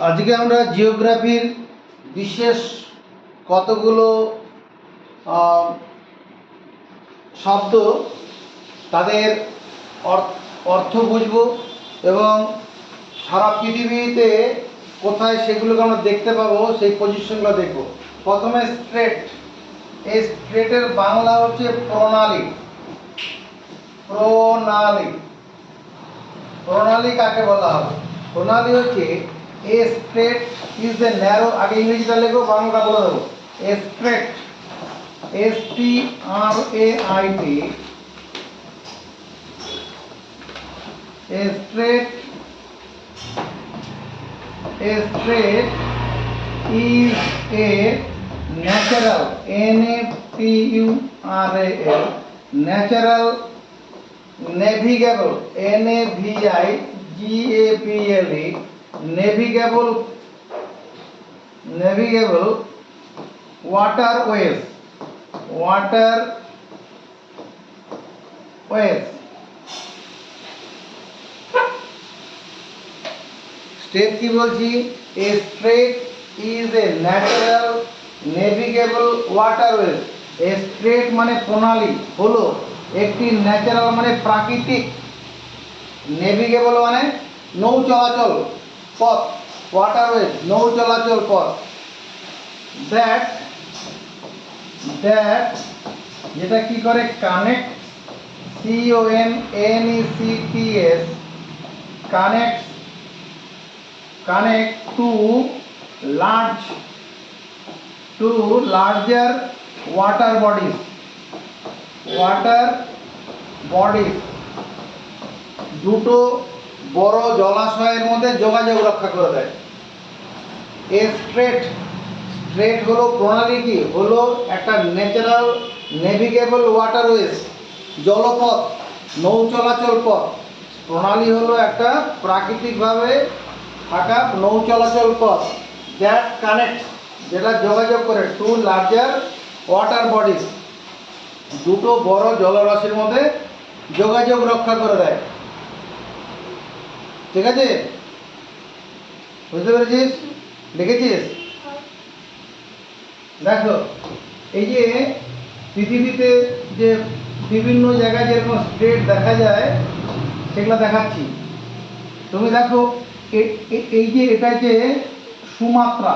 আজকে আমরা জিওগ্রাফির বিশেষ কতগুলো শব্দ তাদের অর্থ বুঝব এবং সারা পৃথিবীতে কোথায় সেগুলোকে আমরা দেখতে পাবো সেই পজিশনগুলো দেখব। প্রথমে স্ট্রেট। এই স্ট্রেটের বাংলা হচ্ছে প্রণালী। প্রণালী প্রণালী কাকে বলা হবে? প্রণালী হচ্ছে এ স্ট্রেট ইজ এ ন্যারো। আগে ইংরেজিটা লেখো, বাংলাটা বলে দেবো। এ straight, STRAIT, a straight is a natural, NATURAL, natural navigable, NAVIGABLE, navigable waterways, strait কি বলছি? A strait is a natural navigable waterways. এ স্ট্রেট মানে প্রণালী, হলো একটি ন্যাচারাল মানে প্রাকৃতিক, নেভিগেবল মানে নৌ চলাচল পথ, ওয়াটারওয়েজ নৌ চলাচল পথ, দ্যাট যেটা কি করে connect, CONNECTS, connect to larger water bodies, দুটো বড় জলাশয়ের মধ্যে যোগাযোগ রক্ষা করে দেয়। এ স্ট্রেট হলো প্রণালী, কি হলো একটা ন্যাচারাল নেভিগেবল ওয়াটারওয়েজ, জলপথ, নৌ চলাচল পথ। প্রণালী হলো একটা প্রাকৃতিকভাবে থাকা নৌ চলাচল পথ, দ্যাট কানেক্ট, যেটা যোগাযোগ করে, টু লার্জার ওয়াটার বডিজ, দুটো বড় জলরাশির মধ্যে যোগাযোগ রক্ষা করে দেয়। ঠিক আছে, বুঝতে পেরেছিস? লিখেছিস? দেখো, এই যে পৃথিবীতে যে বিভিন্ন জায়গায় যেরকম স্ট্রেট দেখা যায় সেগুলো দেখাচ্ছি। তুমি দেখো, এই যে এটা যে সুমাত্রা,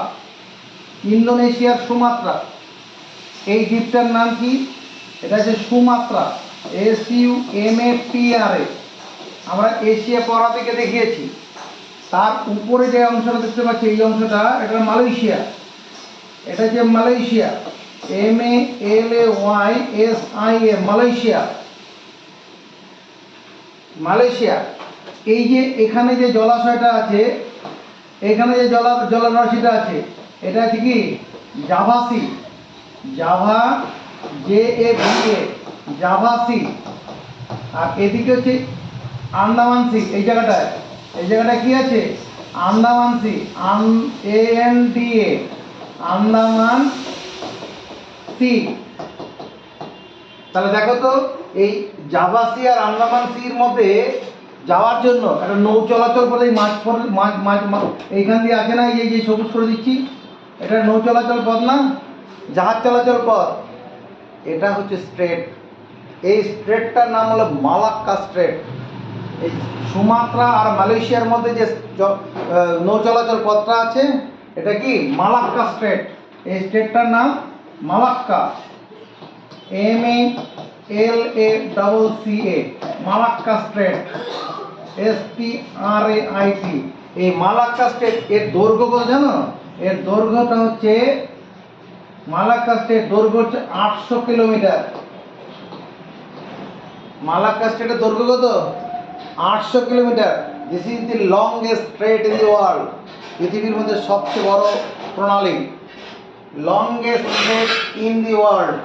ইন্দোনেশিয়ার সুমাত্রা, এই দ্বীপটার নাম কি? এটা হচ্ছে সুমাত্রা, SUMATRA। আমরা এশিয়া পড়া থেকে দেখিয়েছি। তার উপরে যে অংশটা দেখতে পাচ্ছি, এই অংশটা, এটা মালয়েশিয়া। এটা হচ্ছে মালয়েশিয়া, MALAYSIA, মালয়েশিয়া। এই যে এখানে যে জলাশয়টা আছে, এখানে যে জলরাশিটা আছে, এটা হচ্ছে কি Java sea, Java, JAVA, Java sea. আর এদিকে হচ্ছে আন্দামান সি। এই জায়গাটায় কি আছে? Andaman sea, ANDA, Andaman sea. তাহলে দেখো তো, এই জাভা সি আর আন্দামান সির মধ্যে যাওয়ার জন্য একটা নৌ চলাচল বলে মাছ এইখান দিয়ে আছে না, এই যে সবুজ করে দিচ্ছি, এটা নৌ চলাচল পথ না, জাহাজ চলাচল পথ। এটা হচ্ছে স্ট্রেট। এই স্ট্রেটটার নাম হলো মালাক্কা স্ট্রেট। এই সুমাত্রা আর মালয়েশিয়ার মধ্যে যে নৌ চলাচল পথটা আছে, এটা কি মালাক্কা স্ট্রেট। এই স্ট্রেটটার নাম Malacca, MALACCA, Malacca straight, STRAIT। এই মালাক্কা স্ট্রেট, এর দৈর্ঘ্য কত জানো? এর দৈর্ঘ্যটা হচ্ছে, মালাক্কা স্ট্রেট দৈর্ঘ্য হচ্ছে 800 কিলোমিটার। মালাক্কা স্ট্রেটের দৈর্ঘ্য কত? 800 kilometre. This is the longest straight in the world. পৃথিবীর মধ্যে সবচেয়ে বড় প্রণালী, longest straight in the world.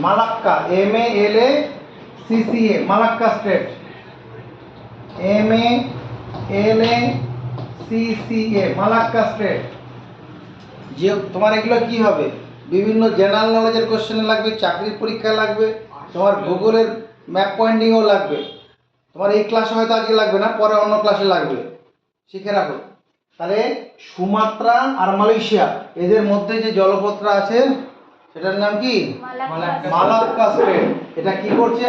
Malacca, MALACCA, Malacca straight, MALACCA, Malacca straight. যে তোমার এগুলো কি হবে? বিভিন্ন জেনারেল নলেজের কোশ্চেনে লাগবে, চাকরির পরীক্ষায় লাগবে, তোমার ভূগোলের ম্যাপ পয়েন্টিংও লাগবে। তোমার এই ক্লাসে হয়তো আজকে লাগবে না, পরে অন্য ক্লাসে লাগবে, শিখে রাখো। তাহলে সুমাত্রা আর মালয়েশিয়া এদের মধ্যে যে জলপথটা আছে সেটার নাম কি? Malacca straight. এটা কি করছে?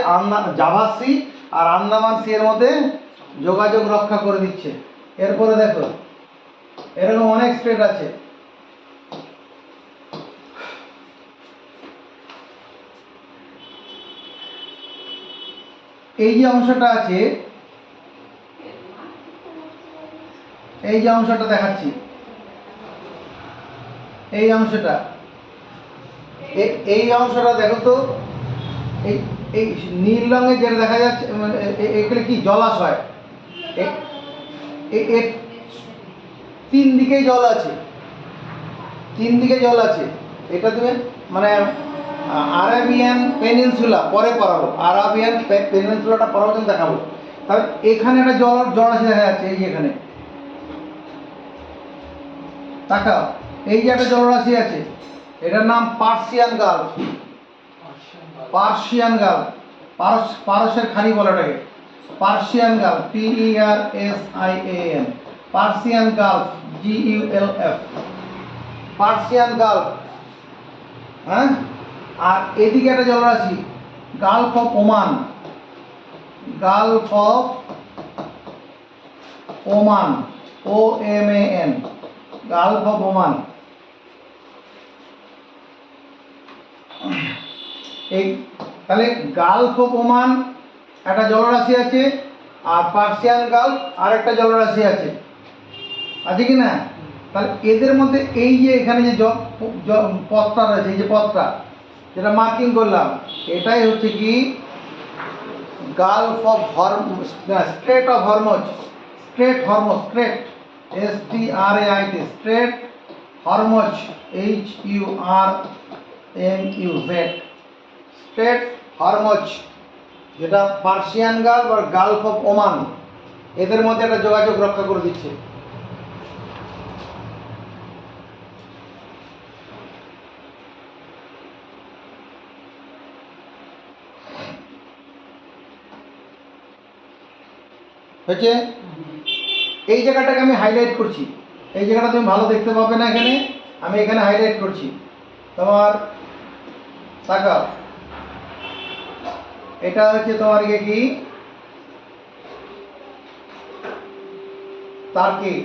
জাভা সি আর আন্দামান সি এর মধ্যে যোগাযোগ রক্ষা করে দিচ্ছে। এরপরে দেখো এরকম অনেক স্ট্রেট আছে। এই যে অংশটা আছে, এই যে অংশটা দেখাচ্ছি, এই অংশটা, এই অংশটা দেখো তো, এই এই নীল রঙের যেটা দেখা যাচ্ছে এগুলো কি? জলাশয়। এর তিন দিকেই জল আছে, তিন দিকে জল আছে। এটা তুমি মানে আরাবিয়ান পেনিনসুলা পরে পড়াবো, আরাবিয়ান পেনিনসুলাটা পরবর্তী দেখাবো। তাহলে এখানে একটা জলাশয় দেখা যাচ্ছে, এই যে এখানে তাকাও, এই যে একটা জলরাশি আছে, এটার নাম পার্সিয়ান গালফ। পার্সিয়ান গালফ, পারস্যের খানি বলে এটাকে, Persian Gulf, PERSIAN, Persian Gulf, GULF, Persian Gulf. হ্যাঁ, আর এদিকে একটা জলরাশি Gulf of Oman, Gulf of Oman, OMAN, Gulf of Oman. এই তাহলে গালফ অফ ওমান একটা জলরাশি আছে, আর পার্সিয়ান গালফ আর একটা জলরাশি আছে, আছে কি না? তাহলে এদের মধ্যে এই যে এখানে যে পথটা রয়েছে, এই যে পথটা যেটা মার্কিং করলাম, এটাই হচ্ছে কি? Gulf of strait of Hormuz, strait Hormuz, strait, STRAIT, strait Hormuz, HURMUZ, strait Hormuz, যেটা পার্সিয়ান গালফ আর গালফ অফ ওমান এদের মধ্যে একটা যোগাযোগ রক্ষা করে দিচ্ছে। হচ্ছে এই জায়গাটাকে আমি হাইলাইট করছি, এই জায়গাটা তুমি ভালো দেখতে পাবে না, এখানে আমি এখানে হাইলাইট করছি। তোমার তাকাও, এটা হচ্ছে তোমার কি? টার্কি,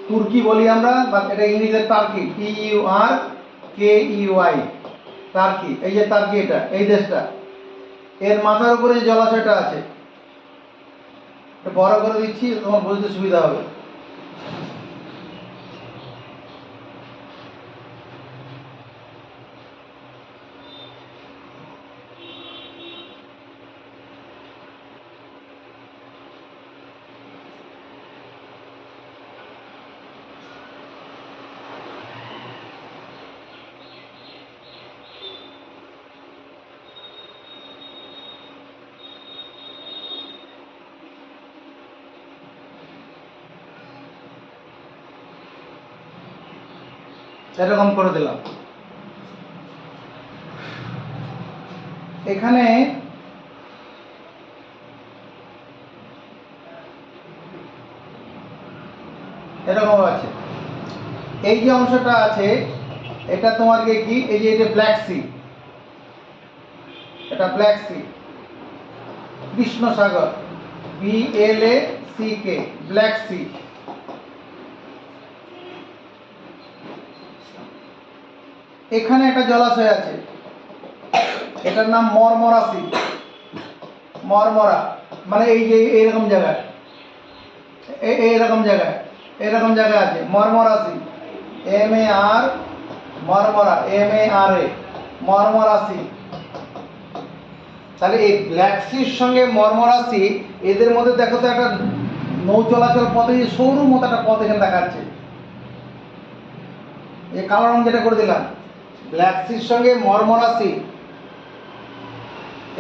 তুর্কি বলি আমরা, বা এটা ইংরেজিতে টার্কি, TURKEY, টার্কি। এই যে টার্কি, এটা এই দেশটা, এর মাথার উপরে যে জলাশয়টা আছে, বড় করে দিচ্ছি তোমার বুঝতে সুবিধা হবে। এরকম করে দিলাম। এখানে এরকম আছে, এই যে অংশটা আছে এটা তোমার কি? এই যে এটা ব্ল্যাক সি, এটা ব্ল্যাক সি, কৃষ্ণ সাগর, BLACK, ব্ল্যাক সি। এখানে একটা জলাশয় আছে, এটার নাম মরমরা সি, মরমরা, মানে এই যে এইরকম জায়গায়, এইরকম জায়গায়, এরকম জায়গায় আছে মরমরা সি, MAR, মরমরা, MARA, মরমরা সি। তাহলে এই ব্ল্যাক সির সঙ্গে মরমরা সি, এদের মধ্যে দেখো তো একটা নৌ চলাচল পথে সরু মতো একটা পথ এখানে দেখাচ্ছে, এই কালো রং যেটা করে দিলাম, ব্ল্যাক সির সঙ্গে মরমরা সি,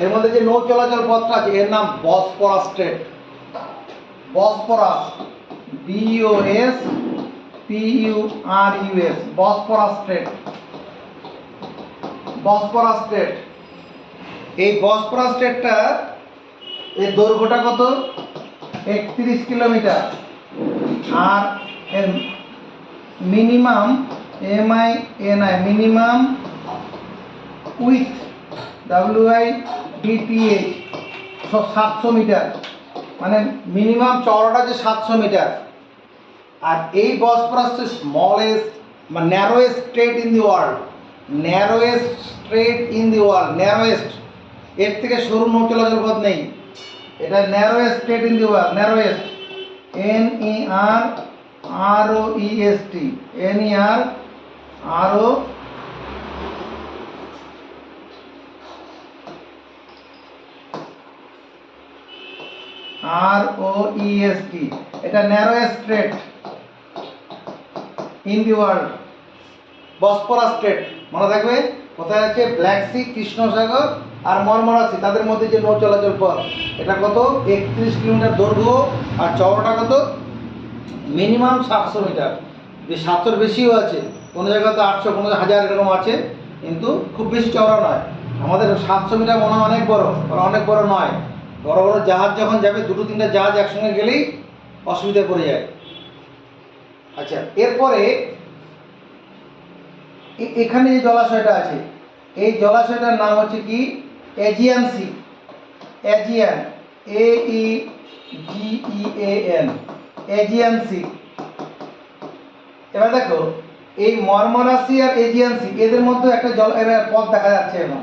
এর মধ্যে যে নৌ চলাচল পথটা আছে এর নাম Bosporus strait, Bosporus, BOSPORUS, Bosporus strait, Bosporus strait. এই বসফরাস স্ট্রেটটা এর দৈর্ঘ্যটা কত? 31 কিলোমিটার। আর এর minimum MINI minimum width WIDTH 700 metre, মানে মিনিমাম চওড়াটা যে 700 মিটার। আর এই বসফরাস স্মলেস্ট মানে narrowest strait in the world, narrowest strait in the world, narrowest, এর থেকে সরু নৌ চলাচল পথ নেই। এটা narrowest strait in the world, narrowest, NERROEST, NERROEST, এটা narrowest strait in the world, Bosphorus straight. মনে থাকবে কোথায় আছে? ব্ল্যাক সি, কৃষ্ণ সাগর আর মরমরা সি, তাদের মধ্যে যে নৌ চলাচল পথ। এটা কত? 31 কিলোমিটার দৈর্ঘ্য। আর চওড়াটা কত? Minimum 700 metre. যে 700-র বেশিও আছে, কোনো জায়গাতে 800, কোনো 1000 এরকম আছে, কিন্তু খুব বেশি চওড়া নয়। আমাদের 700 মিটার মনে হয় অনেক বড়, অনেক বড় নয়। বড় বড় জাহাজ যখন যাবে, 2-3টা জাহাজ একসঙ্গে গেলেই অসুবিধায় পড়ে যায়। আচ্ছা, এরপরে এখানে যে জলাশয়টা আছে, এই জলাশয়টার নাম হচ্ছে কি? Aegean sea, Aegean, AEGEAN, Aegean sea. এবার দেখো, এই মরমরা সি আর এজিয়ান সি, এদের মধ্যে একটা পথ দেখা যাচ্ছে এখন।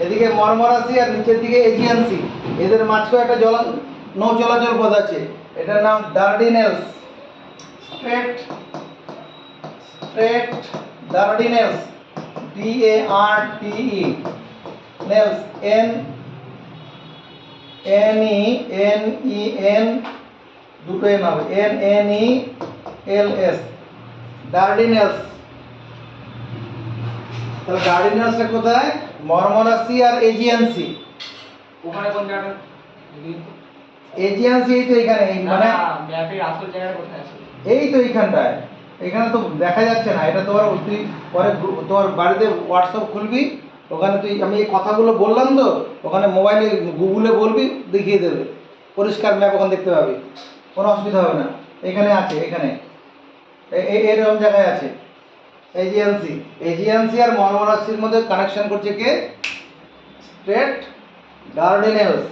এদিকে মরমরা সি আর নিচের দিকে এজিয়ান সি, এদের মাঝখানে একটা নৌ চলাচল পথ আছে। এটার নাম ডার্ডিনেলস স্ট্রেট, ডার্ডিনেলস, DARTE, নেলস, NENEN, দুটো এন হবে, NNELS, ডার্ডিনেলস। তাহলে ডার্ডিনেলসটা কোথায়? মরমরা সি আর এজিয়ান সি। ওখানে কোন জায়গাটা? এজিয়ান সি এই তো এখানে, মানে ম্যাপের আসল জায়গাটা কোথায় আছে? এই তো এইখানটায়। এখানে তো দেখা যাচ্ছে না। এটা তোমার তুই পরে তোমার বাড়িতে হোয়াটসঅ্যাপ খুলবি, ওখানে তুই, আমি এই কথাগুলো বললাম তো, ওখানে মোবাইলে গুগলে বলবি, দেখিয়ে দেবে, পরিষ্কার ম্যাপ ওখানে দেখতে পাবি, কোনো অসুবিধা হবে না। এখানে আছে, এখানে এরকম জায়গায় আছে এজিয়ানসি। এজিয়ানসি আর মরমরা সির মধ্যে কানেকশন করছে কে? স্ট্রেট ডার্ডিনেলস।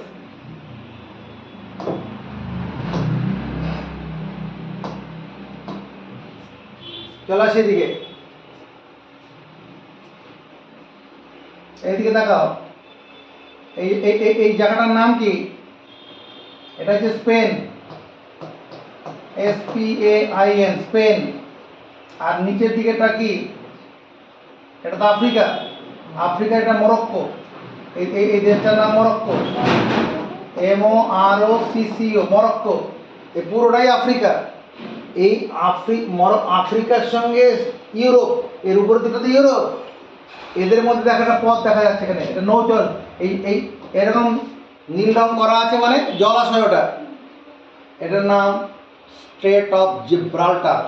চলো সেদিকে, এইদিকে দেখাও। এই জায়গাটার নাম কি? এটা হচ্ছে স্পেন, SPAIN, স্পেন। আর নিচের দিকেটা কি? এটা তো আফ্রিকা, আফ্রিকা, এটা মরক্কো। এই দেশটার নাম মরক্কো, MOROCCO, মরক্কো। এই পুরোটাই আফ্রিকা। এই আফ্রিকার সঙ্গে ইউরোপ, এর উপর দিকটা তো ইউরোপ, এদের মধ্যে দেখা একটা পথ দেখা যাচ্ছে এখানে। এটা নৌচল, এই এরকম নীল রং করা আছে, মানে জলাশয় ওটা। এটার নাম স্ট্রেট অফ জিব্রাল্টার।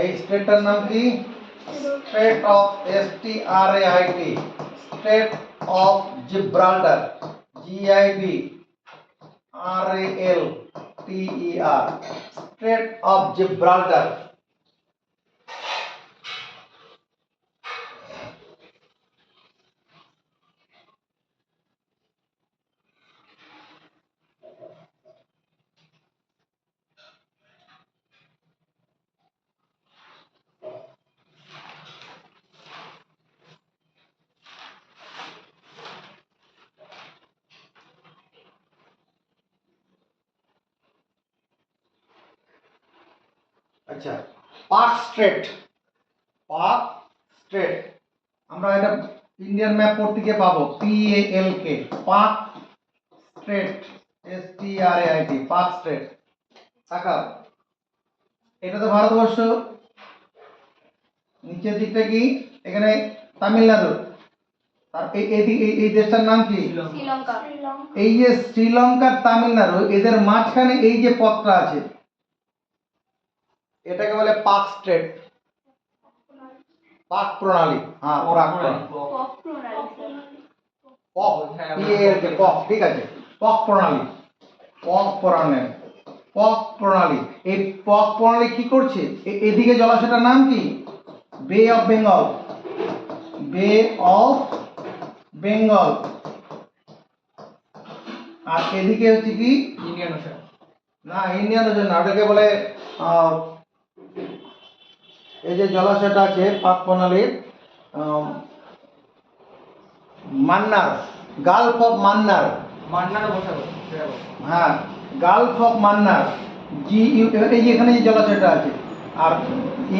এই স্ট্রেটটার নাম কি? Strait of STRAIT, strait of Gibraltar, GIBRALTER, strait of Gibraltar. আচ্ছা, পাক স্ট্রেট, পাক স্ট্রেট, আমরা এটা ইন্ডিয়ান ম্যাপ পড়তে গিয়ে পাবো, PALK, পাক স্ট্রেট, STRAIT, পাক স্ট্রেট। তাকাও, এটা তো ভারতবর্ষ। নিচের দিকটা কি? এখানে তামিলনাড়ু। আর এই দেশটার নাম কি? শ্রীলঙ্কা। এই যে শ্রীলঙ্কার তামিলনাড়ু, এদের মাঝখানে এই যে পথটা আছে, এটাকে বলে পাক স্ট্রেট, পাক প্রণালী। হ্যাঁ, পাক প্রণালী। পক, পক, ঠিক আছে, পক প্রণালী, পক প্রণালী। এই পক প্রণালী কি করছে? এদিকে জলাশয়টার নাম কি? বে অফ বেঙ্গল, বে অফ বেঙ্গল। আর এদিকে হচ্ছে কি? Indian ocean. না, ইন্ডিয়ান ওশান না, ওটাকে বলে এই যে জলাশয়টা আছে পাক প্রণালীর, মান্নার, গালফ অফ মান্নার। মান্নার উপসাগর সেটা বলো। হ্যাঁ, গালফ অফ মান্নার, GU। এই যে এখানে যে জলাশয়টা আছে, আর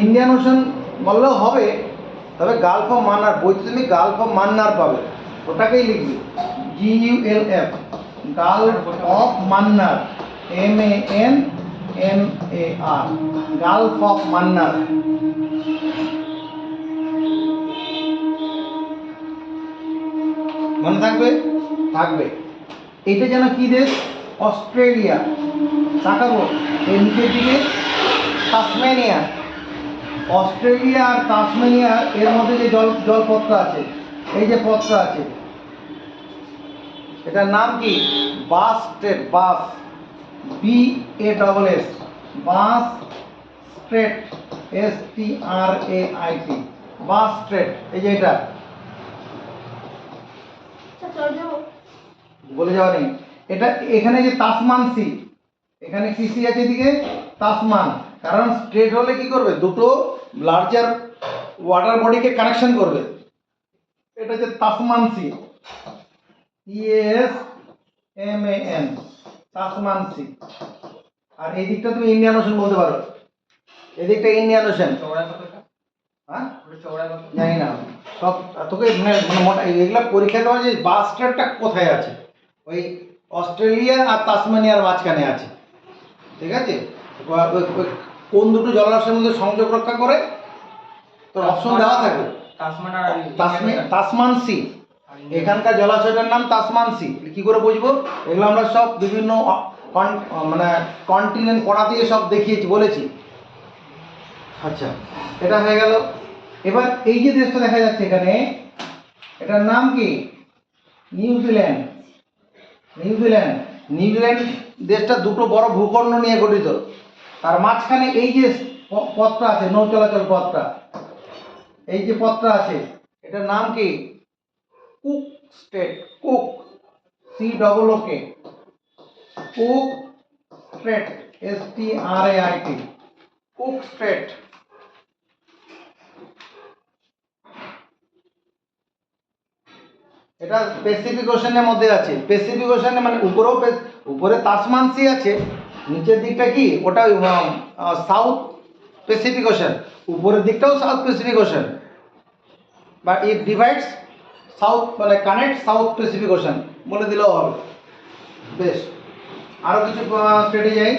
ইন্ডিয়ান ওশান বললেও হবে, তবে গালফ অফ মান্নার, বইতে তুমি গালফ অফ মান্নার পাবে, ওটাকেই লিখবে GULF, Gulf of Mannar, MANNAR, Gulf of Mannar. মনে থাকবে? থাকবে। এটা যেন কি দেশ? অস্ট্রেলিয়া। তাকাবো এর নিচের দিকে তাসমানিয়া। অস্ট্রেলিয়া আর তাসমানিয়া এর মধ্যে যে জলপথটা আছে, এই যে পথটা আছে, এটার নাম কি? বাস স্ট্রেট, বাস, BASS, বাস স্ট্রেট, STRAIT, বাস স্ট্রেট। এই যে এটা বলে যাওয়া নেই। এটা এখানে যে তাসমান সি, এখানে কি সি আছে এদিকে? তাসমান। কারণ স্ট্রেট হলে কি করবে? দুটো লার্জার ওয়াটার বডিকে কানেকশন করবে। এটা যে Tasman sea, TASMAN, Tasman sea. আর এই দিকটা তুমি ইন্ডিয়ান ওশান বলতে পারো, এদিকটা ইন্ডিয়ান ওশান। চওড়া কত এটা? হ্যাঁ, ওটা চওড়া কত? জানি না সব তোকে, মানে মানে মোটা এগুলা পরীক্ষা দেওয়া, যে বাস স্ট্রেটটা কোথায় আছে, ওই অস্ট্রেলিয়া আর তাসমানিয়ার মাঝখানে আছে, ঠিক আছে? কোন দুটো জলাশয়ের মধ্যে সংযোগ রক্ষা করে তোর অপশন দেওয়া থাকবে। তাসমান আর ইন্ডিয়ান ওশান। তাসমান সি, এখানকার জলাশয়টার নাম তাসমান সি। কি করে বুঝবো? এগুলো আমরা সব বিভিন্ন মানে কন্টিনেন্ট পড়াতে সব দেখিয়েছি, বলেছি। আচ্ছা, এটা হয়ে গেল। এবার এই যে দেশটা দেখা যাচ্ছে এখানে, এটার নাম কি? নিউজিল্যান্ড। নিউজিল্যান্ড, নিউজিল্যান্ড দেশটা দুটো বড় ভূখণ্ড নিয়ে গঠিত। তার মাঝখানে এই যে পথটা আছে, নৌ চলাচল পথটা, এই যে পথটা আছে, এটার নাম কি? Cook straight, cook, COOK, cook straight, STRAIT, cook straight. এটা প্যাসিফিক ওশানের মধ্যে আছে। প্যাসিফিক ওশানে মানে উপরেও উপরে তাসমান সি আছে, নিচের দিকটা কি? ওটা সাউথ প্যাসিফিক ওশান, উপরের দিকটাও সাউথ প্যাসিফিক ওশান, বা ইট ডিভাইডস সাউথ, মানে কানেক্ট সাউথ প্যাসিফিক ওশান বলে দিলেও হবে। বেশ, আরও কিছু স্টেটে যাই।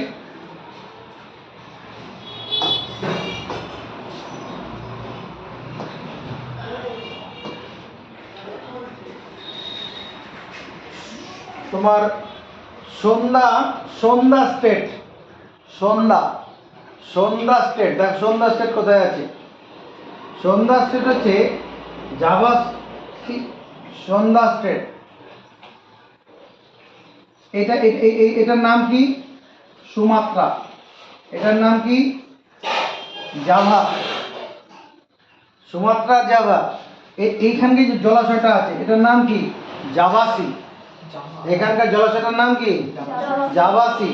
তোমার সন্ধ্যা স্টেট, সন্ধ্যা স্টেট। দেখ সন্ধ্যা স্টেট কোথায় আছে? সন্ধ্যা স্টেট হচ্ছে জাভা, সন্ধ্যা স্টেট। এটার নাম কি? সুমাত্রা। এটার নাম কি? Java, Sumatra, Java. এইখানকে যে জলাশয়টা আছে, এটার নাম কি? জাভাসি। এখানকার জলাশয়টার নাম কি? জাভাসি।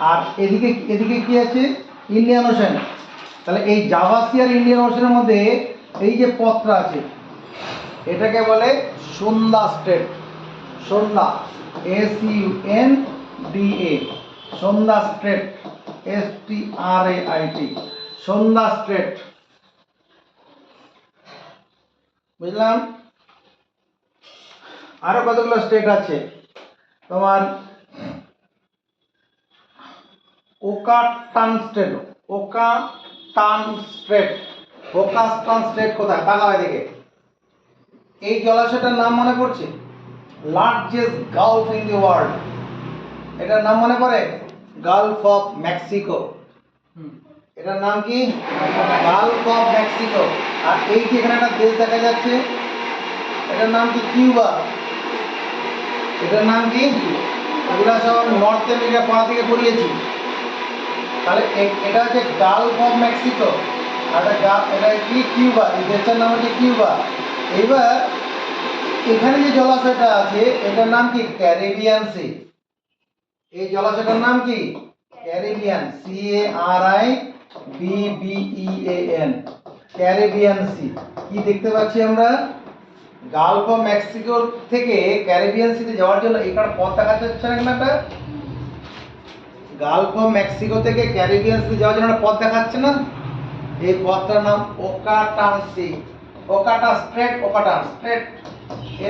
আর এদিকে এদিকে কি আছে? Indian ocean. তাহলে এই জাভাসি আর ইন্ডিয়ান ওশানের মধ্যে এই যে পথটা আছে, এটাকে বলে সন্ধ্যা স্ট্রেট। সন্ধ্যা, SUNDA, সন্ধ্যা স্ট্রেট, STRAIT, সন্ধ্যা স্ট্রেট। বুঝলাম? আরো কতগুলো স্টেট আছে তোমার। ওকাটান strait, Yucatan strait, Yucatan straight কোথায়? তাকাও এদিকে। এই জলাশয়টার নাম মনে পড়ছে? Largest Gulf in the world. এটার নাম মনে পড়ে? Gulf of Mexico. এটার নাম কি? Gulf of Mexico. আর এই যে এখানে একটা দেশ দেখা যাচ্ছে, এটার নাম কি? কিউবা। এটার নাম কি? এগুলা সব নর্থ আমেরিকা পড়া থেকে পড়িয়েছি। তাহলে এটা হচ্ছে গালফ অফ মেক্সিকো, আর এটা কি কিউবা, এই দেশটার নাম হচ্ছে কিউবা। এইবার এখানে যে জলাশয়টা আছে এটার নাম কি? Caribbean sea. এই জলাশয়টার নাম কি? Caribbean, CARIBBEAN, Caribbean sea. কি দেখতে পাচ্ছি আমরা? গালফ অফ মেক্সিকো থেকে ক্যারিবিয়ান সিতে যাওয়ার জন্য এখানে পথ দেখা যাচ্ছে না একটা? গালফ অফ মেক্সিকো থেকে ক্যারিবিয়ান সি যাওয়ার জন্য একটা পথ দেখাচ্ছে না? এই পথটার নাম Yucatan sea. Yucatan strait, Yucatan strait,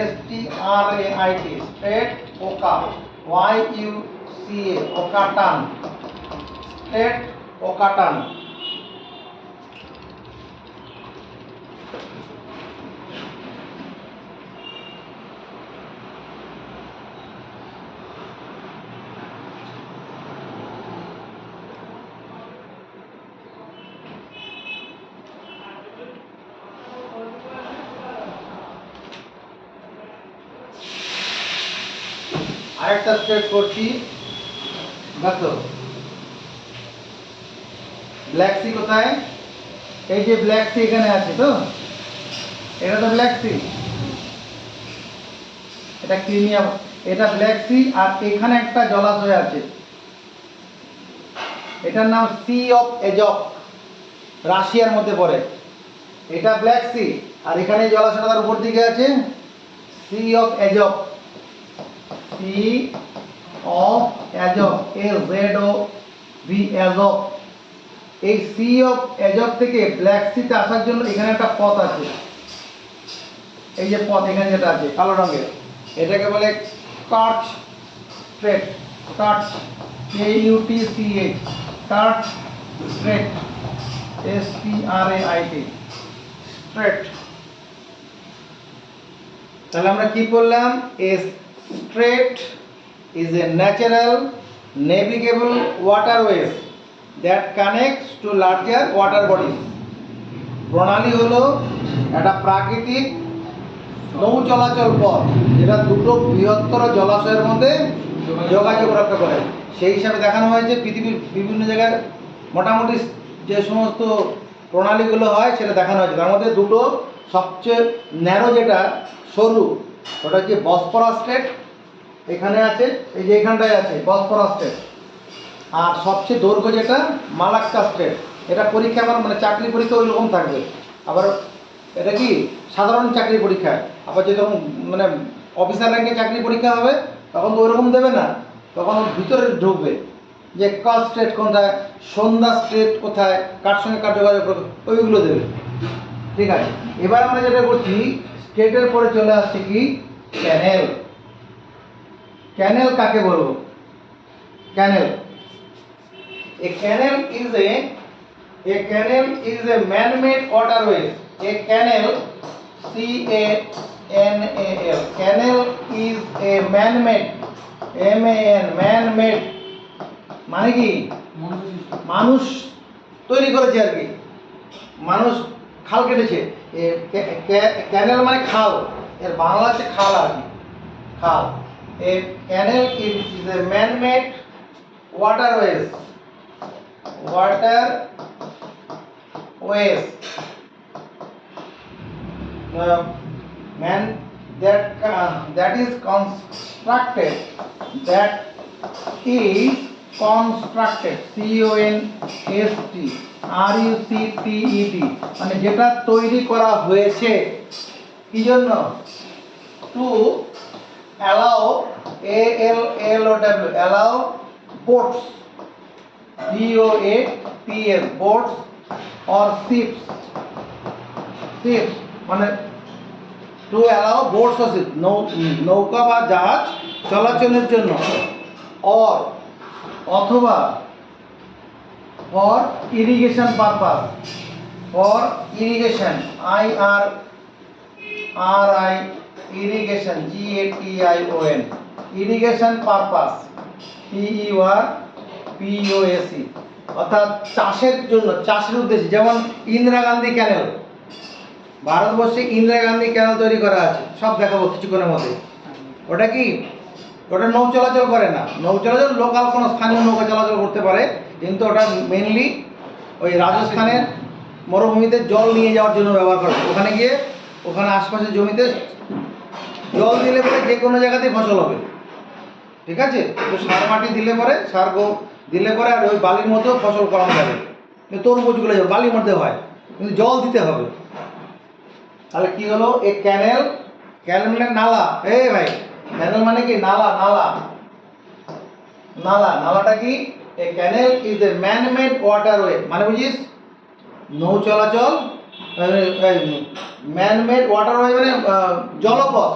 STRAIT, strait, Yuca, YUCA, Yucatan strait, Yucatan. আরেকটা স্ট্রেট করছি, দেখো ব্ল্যাক সি কোথায়? এই যে ব্ল্যাক সি এখানে আছে, তো এটা তো ব্ল্যাক সি, এটা ক্রিমিয়া, এটা ব্ল্যাক সি। আর এখানে একটা জলাশয় আছে, এটার নাম সি অফ এজক, রাশিয়ার মধ্যে পড়ে। এটা ব্ল্যাক সি, আর এখানে জলাশয়টা তার উপর দিকে আছে C of এজক, C of এজক, AZOV, এজক। এই সি অফ এজক থেকে ব্ল্যাক সিতে আসার জন্য এখানে একটা পথ আছে, এই যে পথ এখানে যেটা আছে কালো রঙের, এটাকে বলে Kutch strait, Kutch, KUTCH, Kutch strait, STRAIT, strait. তাহলে আমরা কি বললাম? A strait is a natural navigable waterways that connects to larger water bodies. প্রণালী হলো একটা প্রাকৃতিক নৌ চলাচল পথ যেটা দুটো বৃহত্তর জলাশয়ের মধ্যে যোগাযোগ রক্ষা করে। সেই হিসাবে দেখানো হয়েছে পৃথিবীর বিভিন্ন জায়গায় মোটামুটি যে সমস্ত প্রণালীগুলো হয় সেটা দেখানো হয়েছে। তার মধ্যে দুটো সবচেয়ে ন্যারো, যেটা সরু, ওটা হচ্ছে বসফরাস স্ট্রেট, এখানে আছে, এই যে এখানটায় আছে বসফরাস স্ট্রেট। আর সবচেয়ে দৈর্ঘ্য যেটা মালাক্কা স্ট্রেট। এটা পরীক্ষা আমার মানে চাকরি পরীক্ষা ওই রকম থাকবে। আবার এটা কি সাধারণ চাকরি পরীক্ষা, আবার যে যখন মানে অফিসার র্যাঙ্কে চাকরি পরীক্ষা হবে তখন তো ওইরকম দেবে না, তখন ভিতরে ঢুকবে যে কার স্ট্রেট কোথায়, সন্ধ্যা স্ট্রেট কোথায়, কার সঙ্গে কার যোগাযোগ করবে, ওইগুলো দেবে। ঠিক আছে, এবার আমরা যেটা করছি স্ট্রেটের পরে চলে আসছে কি ক্যানেল। ক্যানেল কাকে বলবো? ক্যানেল, a canal is a man-made waterway. A canal, CANAL, canal is a man-made, MAN, man-made মানে কি? মানুষ তৈরি করেছে আর কি, মানুষ খাল কেটেছে। ক্যানেল মানে খাল, এর বাংলা হচ্ছে খাল আর কি, খাল। A canal is a man-made waterways, man that is constructed, CONSTRUCTED, মানে যেটা তৈরি করা হয়েছে কি জন্য? To allow, allow boats, BOATS, boats or ships, মানে to allow boats or ships, নৌকা বা জাহাজ চলাচলের জন্য, অথবা for irrigation purpose, for irrigation, IRI, irrigation, GATION, irrigation purpose, PURPOSE, অর্থাৎ চাষের জন্য, চাষের উদ্দেশ্যে। যেমন ইন্দিরা গান্ধী ক্যানেল, ভারতবর্ষে ইন্দিরা গান্ধী ক্যানেল তৈরি করা আছে, সব দেখাবো কিছুক্ষণের মধ্যে। ওটা কি ওটা নৌ চলাচল করে না, নৌ চলাচল লোকাল কোনো স্থানীয় নৌকা চলাচল করতে পারে, কিন্তু ওটা মেনলি ওই রাজস্থানের মরুভূমিতে জল নিয়ে যাওয়ার জন্য ব্যবহার করে। ওখানে গিয়ে ওখানে আশপাশের জমিতে জল দিলে পরে যে কোনো জায়গাতেই ফসল হবে, ঠিক আছে। তো সার মাটি দিলে পরে দিলে পরে আর ওই বালির মধ্যেও ফসল করানো যাবে, কিন্তু তরমুজগুলো যাবে বালির মধ্যে হয়, কিন্তু জল দিতে হবে। তাহলে কি হলো, এই ক্যানেল, ক্যানেল মানে নালা। এই ভাই, ক্যানেল মানে কি নালা, নালা, নালা, নালাটা কি? A canal is a man made waterway, মানে বুঝিস নৌ চলাচল, ম্যান মেড ওয়াটারওয়ে মানে জলপথ,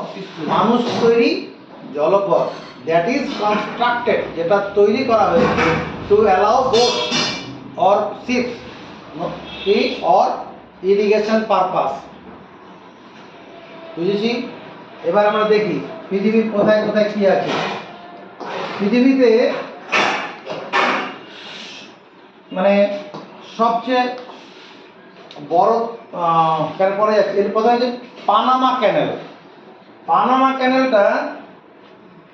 মানুষ তৈরি জলপথ, দ্যাট ইজ কনস্ট্রাক্টেড, যেটা তৈরি করা হয়েছে to allow boat or ship or irrigation purpose. বুঝেছি? এবার আমরা দেখি পৃথিবীর কোথায় কোথায় কি আছে। পৃথিবীতে মানে সবচেয়ে বড় ক্যানেল পড়ে যাচ্ছে, এর কথা হচ্ছে পানামা ক্যানেল। পানামা ক্যানেলটা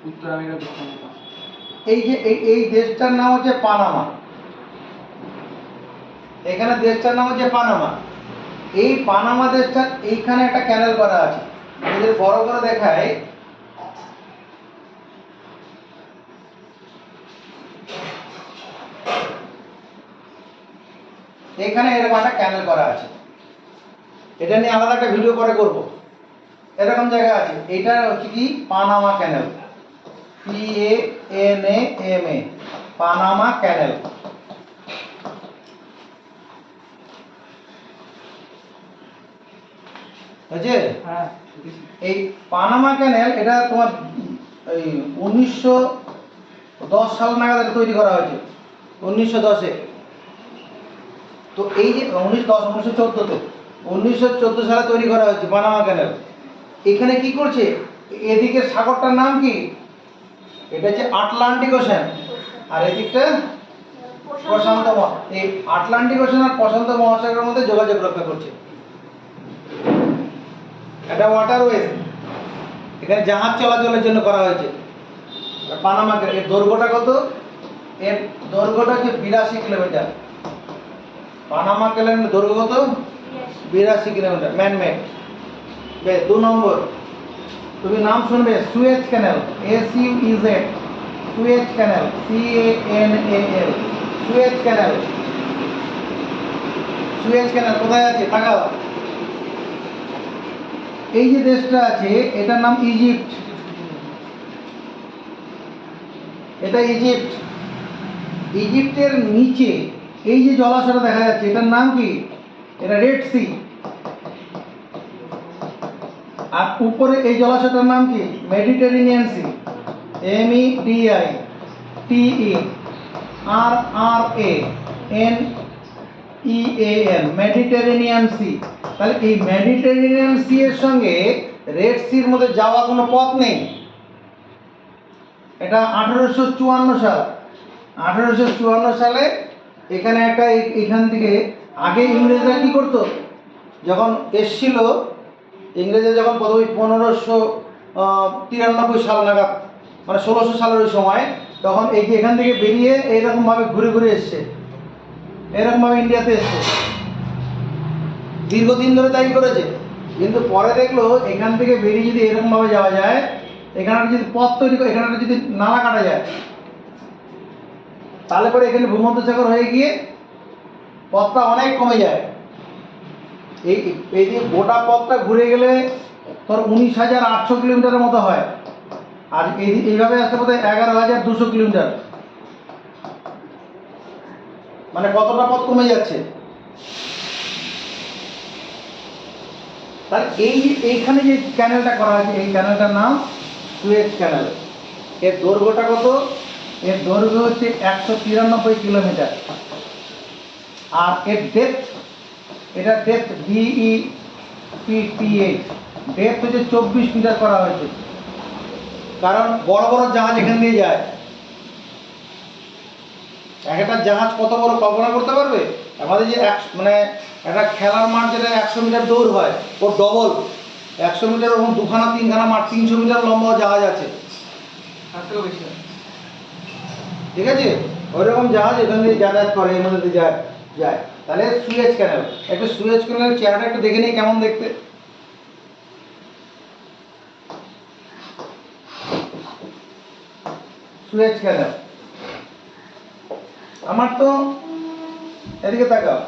উত্তর আমেরিকা, দক্ষিণ আমেরিকা। এই যে এই দেশটার নাম হচ্ছে পানামা, এখানে দেশটার নাম হচ্ছে পানামা। এই পানামা দেশটা এইখানে একটা ক্যানেল করা আছে, যদি বড় করে দেখায়, এখানে এরকম একটা ক্যানেল করা আছে। এটা নিয়ে আলাদা একটা ভিডিও পরে করব। এরকম জায়গা আছে, এটা হচ্ছে কি পানামা ক্যানেল, PANAMA, পানামা ক্যানেল। বুঝছে? হ্যাঁ, এই পানামা ক্যানেল এটা তোমার এই 1910 সাল নাগাদ এটা তৈরি করা হয়েছে, 1910-এ। তো এই যে 1914-তে, 1914 সালে তৈরি করা হয়েছে পানামা ক্যানেল। এখানে কি করছে, এদিকে সাগরটার নাম কি? এটা হচ্ছে আটলান্টিক ওশেন, আর এদিকটা প্রশান্ত এই আটলান্টিক ওশেন আর প্রশান্ত মহাসাগরের মধ্যে যোগাযোগ রক্ষা করছে। এটা ওয়াটারওয়ে, এখানে জাহাজ চলাচলের জন্য করা হয়েছে পানামা ক্যানেল। এর দৈর্ঘ্যটা কত? এর দৈর্ঘ্যটা হচ্ছে 82 কিলোমিটার। পানামা ক্যানেলের দৈর্ঘ্য কত? 82 কিলোমিটার, ম্যানমেড। বেশ, 2 নম্বর তুমি নাম শুনবে, সুয়েজ ক্যানেল, SUEZ, সুয়েজ ক্যানেল, CANAL, সুয়েজ ক্যানেল। সুয়েজ ক্যানেল কোথায় আছে তাকাও। এই যে দেশটা আছে এটার নাম ইজিপ্ট, এটা ইজিপ্ট। ইজিপ্টের নিচে এই যে জলাশয়টা দেখা যাচ্ছে এটার নাম কি? এটা রেড সি। আর উপরে এই জলাশয়টার নাম কি? Mediterranean sea, MEDITERRANEAN, Mediterranean sea. তাহলে এই মেডিটেরেনিয়ান সি এর সঙ্গে রেড সির মধ্যে যাওয়া কোনো পথ নেই। এটা 1854 সাল, 1854 সালে এখানে একটা এখান থেকে আগে ইংরেজরা কি করতো, যখন এসছিল ইংরেজরা যখন প্রথমে 1593 সাল নাগাদ, মানে 1600 সালের ওই সময়, তখন এই যে এখান থেকে বেরিয়ে এইরকমভাবে ঘুরে ঘুরে এসছে, এরকমভাবে ইন্ডিয়াতে এসছে, দীর্ঘদিন ধরে তাই করেছে। কিন্তু পরে দেখলো এখান থেকে বেরিয়ে যদি এরকমভাবে যাওয়া যায়, এখানে যদি পথ তৈরি করে, এখানে যদি নালা কাটা যায়, তাহলে পরে এখানে ভূমধ্যসাগর হয়ে গিয়ে পথটা অনেক কমে যায়। এই যে গোটা পথটা ঘুরে গেলে তোর 19,800 কিলোমিটারের মতো হয়, আর এইভাবে আসতে বোধ হয় 11,200 কিলোমিটার। মানে কতটা পথ কমে যাচ্ছে। তাহলে এইখানে যে ক্যানেলটা করা হয়েছে, এই ক্যানেলটার নাম সুয়েজ ক্যানেল। এর দৈর্ঘ্যটা কত? এর দৈর্ঘ্য হচ্ছে 193 কিলোমিটার। আর এর ডেপথ, এটা ডেপথ DEPTH, ডেপথ হচ্ছে 24 মিটার করা হয়েছে। কারণ বড় বড় জাহাজ এখান দিয়ে যায়। একটা জাহাজ কত বড় কল্পনা করতে পারবে? আমাদের যে মানে একটা খেলার মাঠ যেটা 100 মিটার দৌড় হয়, ওর ডবল 100 মিটার, ওরকম 2খানা 3খানা মাঠ, 300 মিটার লম্বা জাহাজ আছে। তার থেকেও বেশি হয়। ঠিক আছে, ওইরকম জাহাজ এখান দিয়ে যাতায়াত করে, এর মধ্যে দিয়ে যায় যায় তাহলে সুয়েজ ক্যানেল, একটু সুয়েজ ক্যানেলের চেহারাটা একটু দেখে নিই কেমন দেখতে। সুয়েজ ক্যানেল, আমার তো এদিকে তাকাও,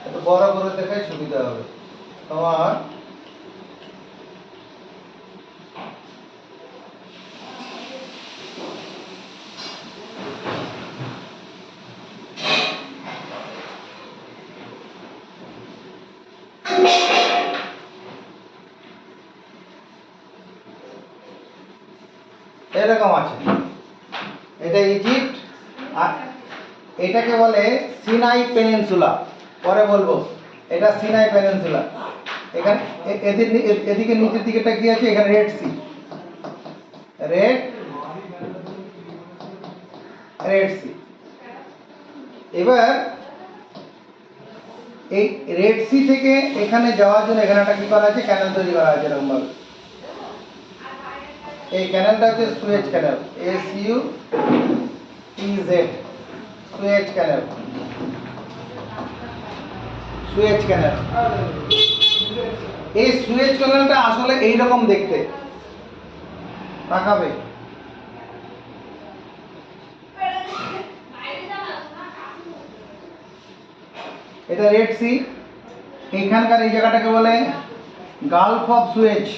একটু বড় করে দেখাই সুবিধা হবে তোমার। এরকম আছে, এটা ইজিপ্ট, আর এটাকে বলে সিনাই পেনিনসুলা, পরে বলবো। এটা সিনাই পেনিনসুলা, এখানে এদিকে নিচের দিকেটা কি আছে, এখানে red sea, red red sea. এবার এই রেড সি থেকে এখানে যাওয়ার জন্য এখানে একটা কি করা আছে, ক্যানেল তৈরি করা আছে এরকম ভাবে। এই ক্যানেলটা হচ্ছে সুয়েজ ক্যানেল, SUEZ, সুয়েজ ক্যানেল, সুয়েজ ক্যানেল। এই সুয়েজ ক্যানেলটা আসলে এইরকম দেখতে, তাকাবে। এটা রেড সি, এইখানকার এই জায়গাটাকে বলে Gulf of Suez,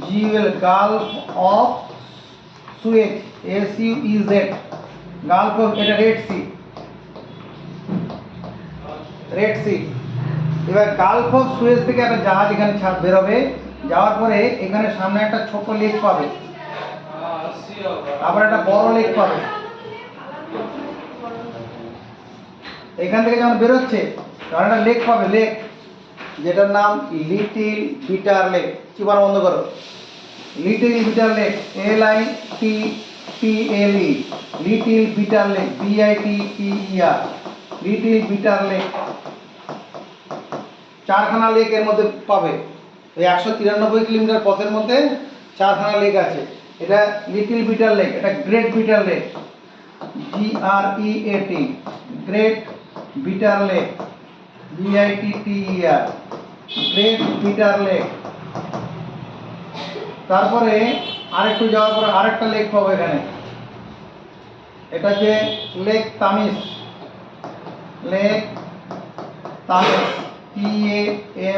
GUL, Gulf of Suez, SUEZ, Gulf of, এটা রেড সি, রেড সি। এবার গালফ অফ সুয়েজ থেকে একটা জাহাজ এখানে বেরোবে, যাওয়ার পরে এখানে সামনে একটা ছোট লেক পাবে, আবার একটা বড় লেক পাবে। এখান থেকে যখন বেরোচ্ছে তখন একটা লেক পাবে, লেক যেটার নাম লিটিল বিটার লেক। চিপানো বন্ধ করো, little bitter lake, LITTLE, little bitter lake, BITTER, little bitter lake. চারখানা লেক এর মধ্যে পাবে, ওই 193 কিলোমিটার পথের মধ্যে চারখানা লেক আছে। এটা লিটিল বিটার লেক, এটা great bitter lake, GREAT, great bitter lake, BITTER, great bitter lake. তারপরে আরেকটু যাওয়ার পরে আরেকটা লেক পাবো এখানে, এটা হচ্ছে লেক তামিস, লেক তামিস,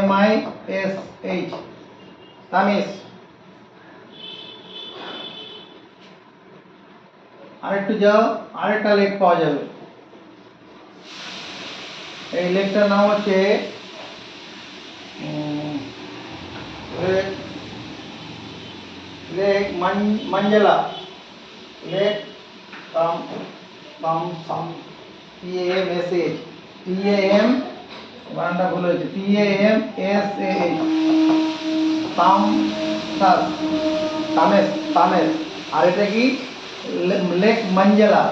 TAMISH, তামিস। আরেকটু যাও, আরেকটা লেক পাওয়া যাবে, এই লেকটার নাম হচ্ছে লেক মঞ্জেলা, লেক TAMSH, বানানটা ভুল হয়েছে, TAMSH, তামেস, তামেস। আর এটা কি, লেক মঞ্জেলা,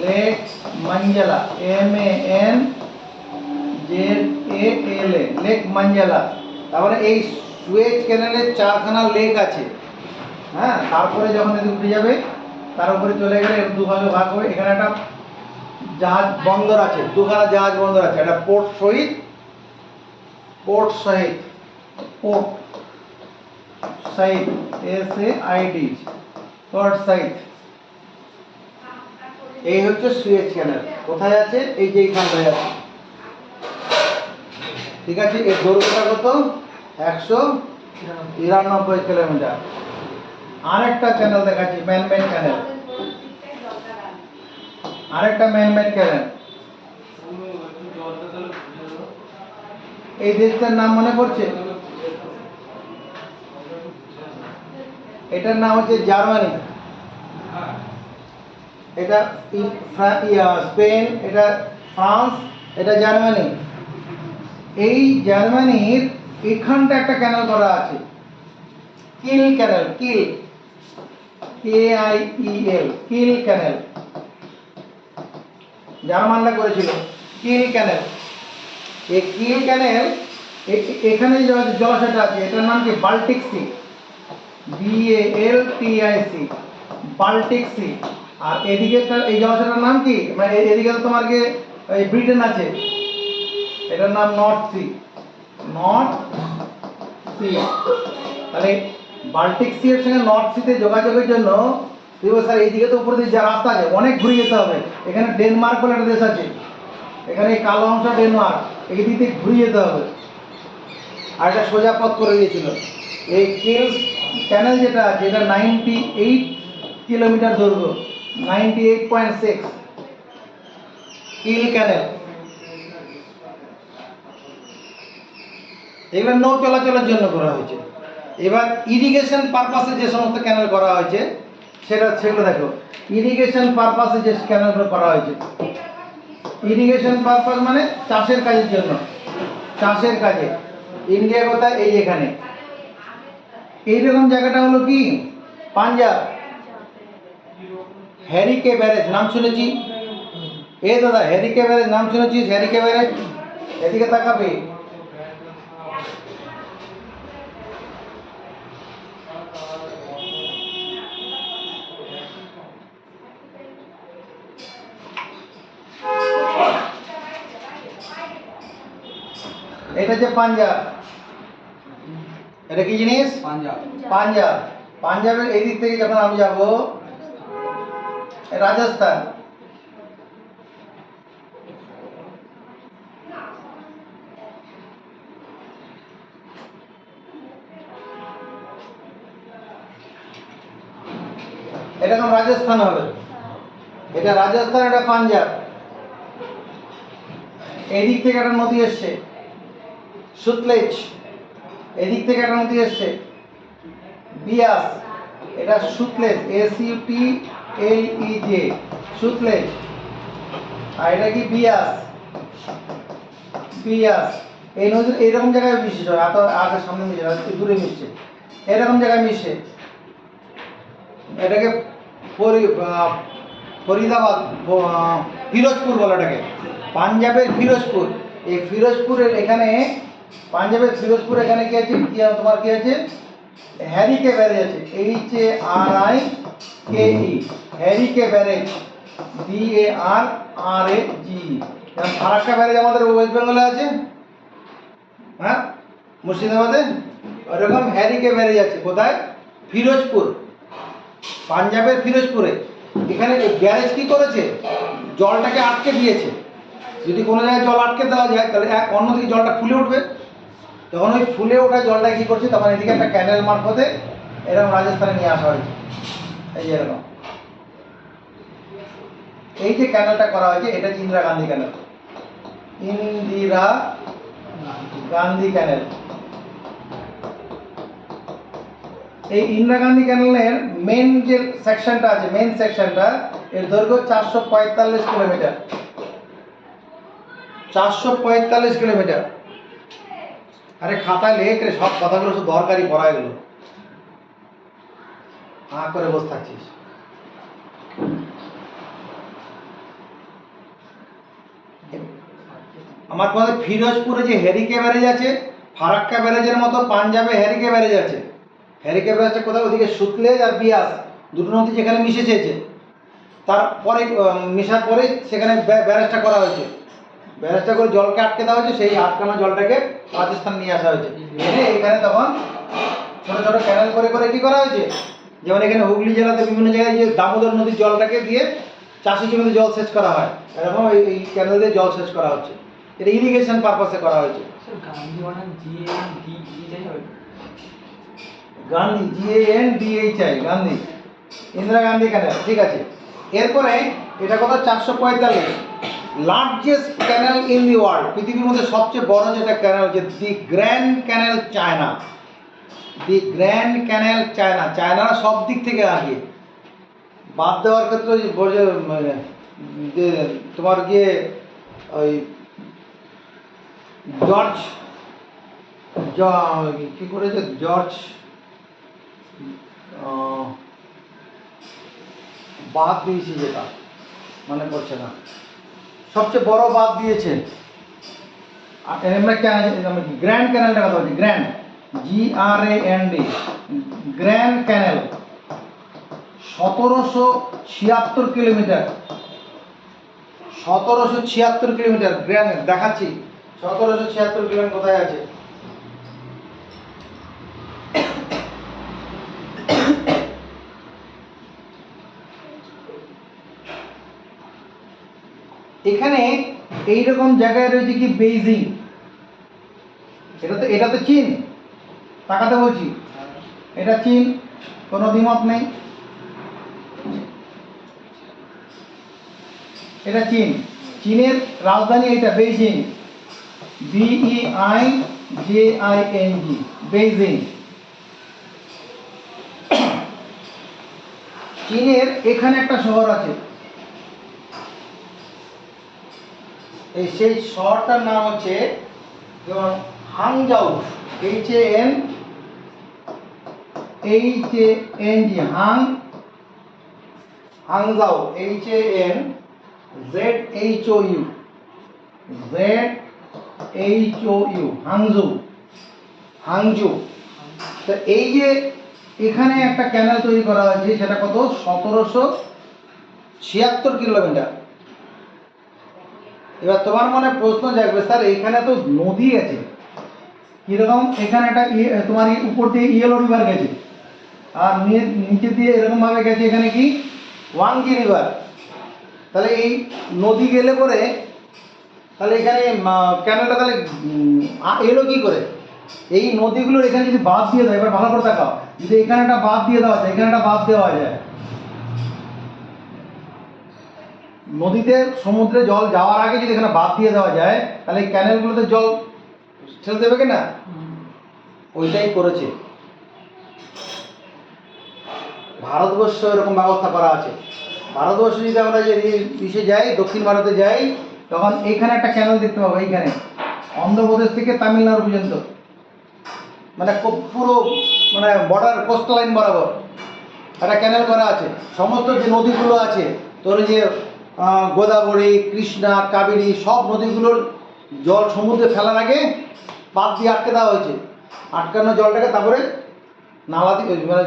লেক মঞ্জেলা, MANZALA, লেক মঞ্জেলা। তারপরে এই সুয়েজ ক্যানেলের চারখানা লেক আছে, হ্যাঁ। তারপরে যখন এদিকে উঠে যাবে, তার উপরে চলে গেলে দুভাগে ভাগ হবে। এখানে একটা জাহাজ বন্দর আছে, দুখানা জাহাজ বন্দর আছে, একটা পোর্ট শহীদ, পোর্ট শহীদ, পোর্ট শহীদ, SAID, পোর্ট শহীদ। এই হচ্ছে সুয়েজ ক্যানেল। কোথায় আছে, এই যে এইখানটায় আছে, ঠিক আছে। এর দৈর্ঘ্যটা কত, 193 কিলোমিটার। আরেকটা চ্যানেল দেখাচ্ছি, ম্যানমেড চ্যানেল, আরেকটা ম্যানমেড চ্যানেল। এই দেশটার নাম মনে পড়ছে, এটার নাম হচ্ছে জার্মানি, এটা স্পেন, এটা ফ্রান্স, এটা জার্মানি। এই জার্মানির এখানটা একটা ক্যানেল করা আছে, কিল ক্যানেল, কিল, KIEL, কিল ক্যানেল, জার্মানরা করেছিল কিল ক্যানেল। এই কিল ক্যানেল, এখানে যে জলাশয়টা আছে এটার নাম কি Baltic sea, BALTIC, Baltic sea. আর এদিকে এই জলাশয়টার নাম কি, মানে এদিকে তো তোমার কি এই ব্রিটেন আছে, এটার নাম নর্থ সি, নর্থ সি। তাহলে বাল্টিক সি এর সঙ্গে নর্থ সিতে যোগাযোগের জন্য স্যার এইদিকে তো উপর দিয়ে যা রাস্তা আছে অনেক ঘুরে যেতে হবে। এখানে ডেনমার্ক বলে একটা দেশ আছে, এখানে এই কালো অংশ ডেনমার্ক, এই দিক দিয়ে ঘুরে যেতে হবে। আর একটা সোজা পথ করে দিয়েছিল। এই কিল ক্যানেল যেটা আছে এটা 98 কিলোমিটার দৈর্ঘ্য, 98.6 কিল ক্যানেল। এগুলো নৌ চলাচলের জন্য করা হয়েছে। এবার ইরিগেশন পারপাসে যে সমস্ত ক্যানেল করা হয়েছে সেগুলো দেখো। ইরিগেশন পারপাসে যে ক্যানেলগুলো করা হয়েছে, ইরিগেশন পারপাস মানে চাষের কাজের জন্য, চাষের কাজে। ইন্ডিয়া কোথায়, এই এখানে এইরকম জায়গাটা হলো কি পাঞ্জাব, হ্যারিকে ব্যারেজ নাম শুনেছি, এ দাদা হ্যারিকে ব্যারেজ নাম শুনেছিস, হ্যারিকে ব্যারেজ, এদিকে তাকাবে। এটা হচ্ছে পাঞ্জাব, এটা কি জিনিস, পাঞ্জাব। পাঞ্জাব। পাঞ্জাবের এই দিক থেকে যখন আমি যাব রাজস্থান, এটা এখন রাজস্থান হবে, এটা রাজস্থান, এটা পাঞ্জাব। এদিক থেকে একটা নদী এসছে সুতলেজ, এদিক থেকে একটা নদী এসছে বিয়াস, এটা সুতলেজ, SUTLEJ, সুতলেজ। আর এটা কি বিয়াস, বিয়াস। এই নদী এইরকম জায়গায় মিশছে, এত আগে সামনে মিশে না, দূরে মিশছে, এরকম জায়গায় মিশছে। এটাকে ফরিদাবাদ, ফিরোজপুর বলে এটাকে, পাঞ্জাবের ফিরোজপুর। এই ফিরোজপুরের এখানে, পাঞ্জাবের ফিরোজপুর এখানে কি আছে, তোমার কি আছে, হ্যারিকে ব্যারেজ আছে, HARIKE, হ্যারিকে ব্যারেজ, BARRAGE। যেমন ফারাক্কা ব্যারেজ আমাদের ওয়েস্ট বেঙ্গলে আছে, হ্যাঁ মুর্শিদাবাদে, ওরকম হ্যারিকে ব্যারেজ আছে কোথায়, ফিরোজপুর, পাঞ্জাবের ফিরোজপুরে। এখানে ব্যারেজ কি করেছে, জলটাকে আটকে দিয়েছে। যদি কোনো জায়গায় জল আটকে দেওয়া যায় তাহলে অন্যদিকে জলটা ফুলে উঠবে। যখন ওই ফুলে ওঠা জলটা কী করছে, তখন এদিকে একটা ক্যানেল মারফতে এরকম রাজস্থানে নিয়ে আসা হয়েছে। এই যে এরকম, এই যে ক্যানেলটা করা হয়েছে এটা হচ্ছে ইন্দিরা গান্ধী ক্যানেল, ইন্দিরা গান্ধী ক্যানেল। এই ইন্দিরা গান্ধী ক্যানেলের মেন যে সেকশনটা আছে, মেন সেকশনটা, এর দৈর্ঘ্য 445 কিলোমিটার, 445 কিলোমিটার। আরে খাতায় লেখ রে, সব কথাগুলো শুধু দরকারি পড়ায় গেলো, হাঁ করে বসে থাকছিস। আমার কথা, ফিরোজপুরে যে হ্যারিকে ব্যারেজ আছে, ফারাক্কা ব্যারেজের মতো পাঞ্জাবে হ্যারিকে ব্যারেজ আছে। হ্যারিকে ব্যারেজটা কোথায়, ওদিকে সুতলেজ আর বিয়াস দুটো নদী যেখানে মিশেছে, তারপরে মেশার পরে সেখানে ব্যারেজটা করা হয়েছে। ব্যারেজটা করে জলকে আটকে দেওয়া হয়েছে, সেই আটকানো জলটাকে রাজস্থান নিয়ে আসা হয়েছে। এনে এখানে তখন ছোটো ছোটো ক্যানেল করে করে কী করা হয়েছে, যেমন এখানে হুগলি জেলাতে বিভিন্ন জায়গায় যে দামোদর নদীর জলটাকে দিয়ে চাষি জমিতে জল সেচ করা হয়, এরকম এই ক্যানেল দিয়ে জল সেচ করা হচ্ছে। এটা ইরিগেশন পারপাসে করা হয়েছে। গান্ধী, GANDHI, গান্ধী, ইন্দিরা গান্ধী ক্যানেল, ঠিক আছে। এরপরে এটা কত, 445, largest canal in the world, পৃথিবীর মধ্যে সবচেয়ে বড় যেটা ক্যানেল হচ্ছে the grand cancel China, the grand cancel China. China সব দিক থেকে আগে, বাদ দেওয়ার ক্ষেত্রে যে তোমার গিয়ে ওই কি করেছে জর্জ বাঁধ দিয়েছে, যেটা মনে পড়ছে না, সবচেয়ে বড় বাঁধ দিয়েছে। আমরা গ্র্যান্ড ক্যানেলটা কথা বলছি, গ্র্যান্ড GRAND, গ্র্যান্ড ক্যানেল 1776 কিলোমিটার, 1776 কিলোমিটার গ্র্যান্ড দেখাচ্ছি। 1776 কিলোমিটার কোথায় আছে? এখানে এইরকম জায়গায় রয়েছে কি বেইজিং, এটা তো চীন, তাকাতে বলছি, এটা চীন, কোনো দ্বিমত নেই, এটা চীন। চীনের রাজধানী এটা বেইজিং, BEIJING, বেইজিং। চীনের এখানে একটা শহর আছে, এই সেই শহরটার নাম হচ্ছে যেমন হাংজাও, HANG, হাংজাও, HANZHOU, হাংজু। তো এই যে এখানে একটা ক্যানেল তৈরি করা হয়েছে, সেটা কত? 1776 কিলোমিটার। এবার তোমার মনে প্রশ্ন জাগবে, স্যার এখানে তো নদী আছে কিরকম? এখানে একটা তোমার উপর দিয়ে ইয়েলো রিভার গেছে, আর নিচে দিয়ে এরকম ভাবে গেছে এখানে কি ওয়াংজি রিভার। তাহলে এই নদী গেলে পরে তাহলে এখানে ক্যানেলটা তাহলে এলো কি করে? এই নদীগুলোর এখানে যদি বাঁধ দিয়ে দেয়, এবার ভালো করে দেখাও, যদি এখানে একটা বাঁধ দিয়ে দেওয়া যায়, এখানে একটা বাঁধ দেওয়া যায়, নদীতে সমুদ্রে জল যাওয়ার আগে যদি এখানে বাঁধ দিয়ে দেওয়া যায়, তাহলে এই ক্যানেলগুলোতে জল ছেড়ে দেবে কিনা? ওইটাই করেছে ভারতবর্ষ, এরকম ব্যবস্থা করা আছে। ভারতবর্ষ যদি আমরা যে ইসে যাই, দক্ষিণ ভারতে যাই, তখন এইখানে একটা ক্যানেল দেখতে পাবো, এইখানে অন্ধ্রপ্রদেশ থেকে তামিলনাড়ু পর্যন্ত, মানে পুরো মানে বর্ডার, কোস্টাল লাইন বরাবর একটা ক্যানেল করা আছে। সমস্ত যে নদীগুলো আছে, তোর যে গোদাবরী, কৃষ্ণা, কাবেরী, সব নদীগুলোর জল সমুদ্রে ফেলার আগে বাঁধ দিয়ে আটকে দেওয়া হয়েছে। আটকানো জলটাকে তারপরে নালা দিয়ে মানে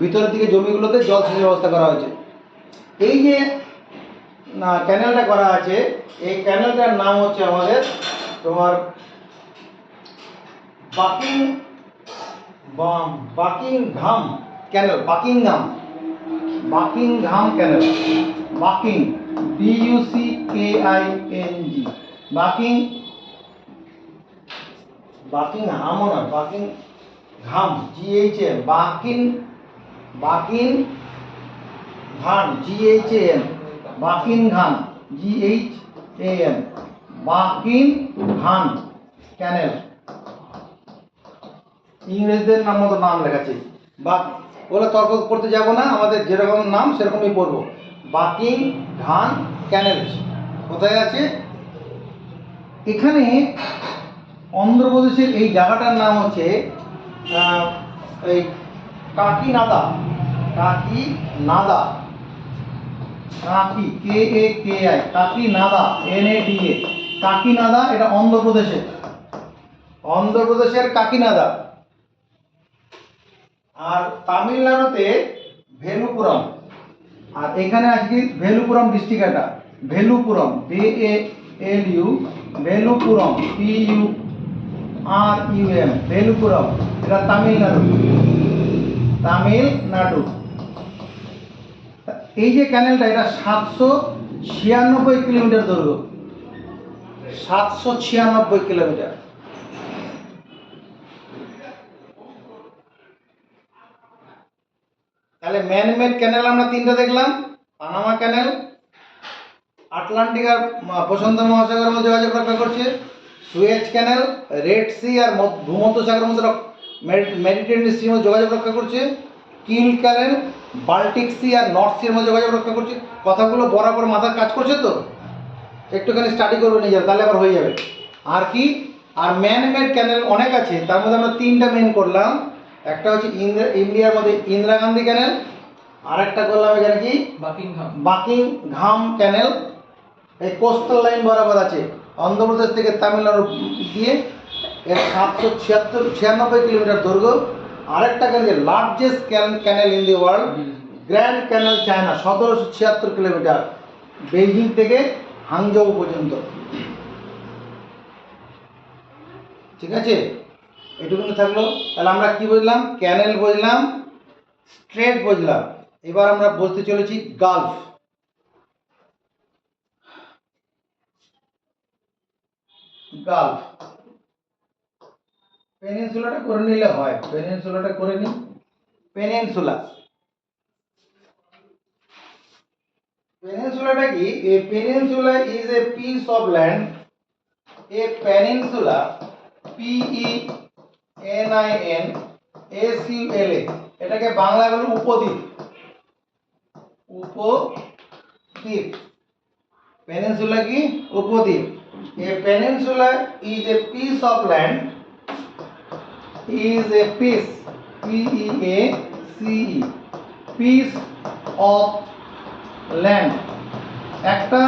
ভিতরের দিকে জমিগুলোতে জল সেচের ব্যবস্থা করা হয়েছে। এই যে ক্যানেলটা করা আছে, এই ক্যানেলটার নাম হচ্ছে আমাদের তোমার Buckingham canal, Buckingham canal, Bucking, BUCKING, বাকিংহামও না, Buckingham, GHAM, Buckingham, GHAM, Buckingham, GHAM, Buckingham canal. ইংরেজদের নাম মতো নাম লেখাচ্ছে, বা বলে তর্ক করতে যাব না, আমাদের যেরকম নাম সেরকমই পড়বো। বাকিংহাম ক্যানেল কোথায় আছে? এখানে অন্ধ্রপ্রদেশের এই জায়গাটার নাম হচ্ছে এই কাকিনাডা, KAKI, কাকিনাডা, NADA, কাকিনাডা। এটা অন্ধ্রপ্রদেশের কাকিনাডা। আর তামিলনাড়ুতে ভেলুপুরম, আর এখানে আজকে ভেলুপুরম ডিস্ট্রিক্ট, এটা ভেলুপুরম, VALU, ভেলুপুরম, PURUM, ভেলুপুরম, এটা তামিলনাড়ু। এই যে ক্যানেলটা, এটা 796 কিলোমিটার দৈর্ঘ্য, 796 কিলোমিটার। তাহলে ম্যানমেড ক্যানেল আমরা তিনটা দেখলাম, পানামা ক্যানেল আটলান্টিক আর প্রশান্ত মহাসাগরের মধ্যে যোগাযোগ রক্ষা করছে, সুয়েজ ক্যানেল রেড সি আর ভূমধ্যসাগরের মধ্যে, মেডিটেরিয়ানিয়ান সির মধ্যে যোগাযোগ রক্ষা করছে, কিল ক্যানেল বাল্টিক সি আর নর্থ সির মধ্যে যোগাযোগ রক্ষা করছে। কথাগুলো বরাবর মাথার কাজ করছে তো, একটুখানি স্টাডি করবে নিজের, তাহলে আবার হয়ে যাবে। আর কি আর ম্যান মেড ক্যানেল অনেক আছে, তার মধ্যে আমরা তিনটা মেন করলাম। একটা হচ্ছে ইন্ডিয়ার মধ্যে ইন্দিরা গান্ধী ক্যানেল, আর একটা করলাম এখানে কি বাকিংহাম। বাকিংহাম ক্যানেল, এই কোস্টাল লাইন বরাবর আছে অন্ধ্রপ্রদেশ থেকে তামিলনাড়ু দিয়ে, এর 796 কিলোমিটার দৈর্ঘ্য। আরেকটা canal largest canal in the world, Grand cancel China, 1776 kilometre Beijing থেকে হাংজৌ পর্যন্ত। ঠিক আছে, এটুকুনি থাকলো। তাহলে আমরা কি বুঝলাম? ক্যানেল বুঝলাম, স্ট্রেট বুঝলাম। এবার আমরা বুঝতে চলেছি গালফ। গালফ পেনিনসুলাটা করে নিলে হয়, পেনিনসুলাটা করে নি। পেনিনসুলা, পেনিনসুলাটা কি? A peninsula is a piece of land, a peninsula, PENINSULA, এটাকে বাংলা বলে উপদ্বীপ। উপদ্বীপ, পেনিনসুলা কি? উপদ্বীপ। A peninsula is a piece of land, is a piece, PEACE, piece of land, একটা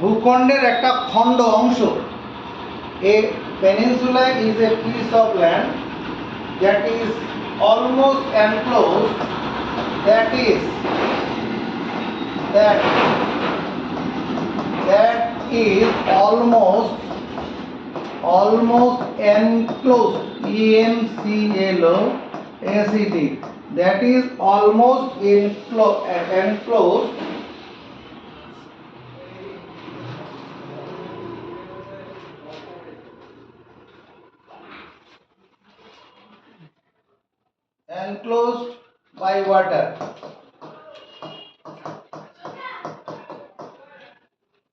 ভূখণ্ডের একটা খণ্ড অংশ। A peninsula is a piece of land that is almost enclosed, that is almost enclosed, ENCLOSED, that is almost enclosed by water.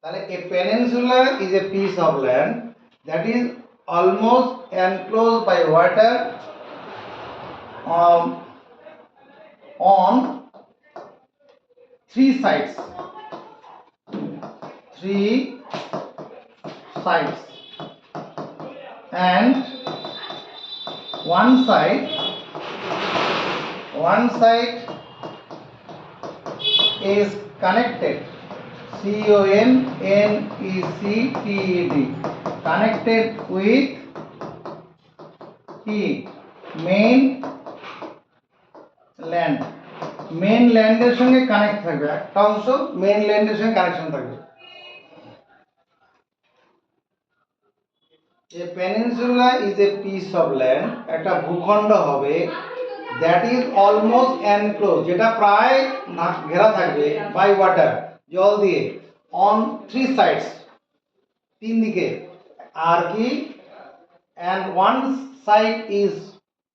তাহলে a peninsula is a piece of land that is almost enclosed by water on three sides, and one side is connected, CONNECTED, connected with main land, main ল্যান্ডের সঙ্গে connect থাকবে, একটা অংশ main ল্যান্ডের সঙ্গে connection থাকবে। A peninsula is a piece of land, একটা ভূখণ্ড হবে, that is almost enclosed, যেটা প্রায় ঘেরা থাকবে, by water, জল দিয়ে, on three sides, তিন দিকে, আর কি, and one side is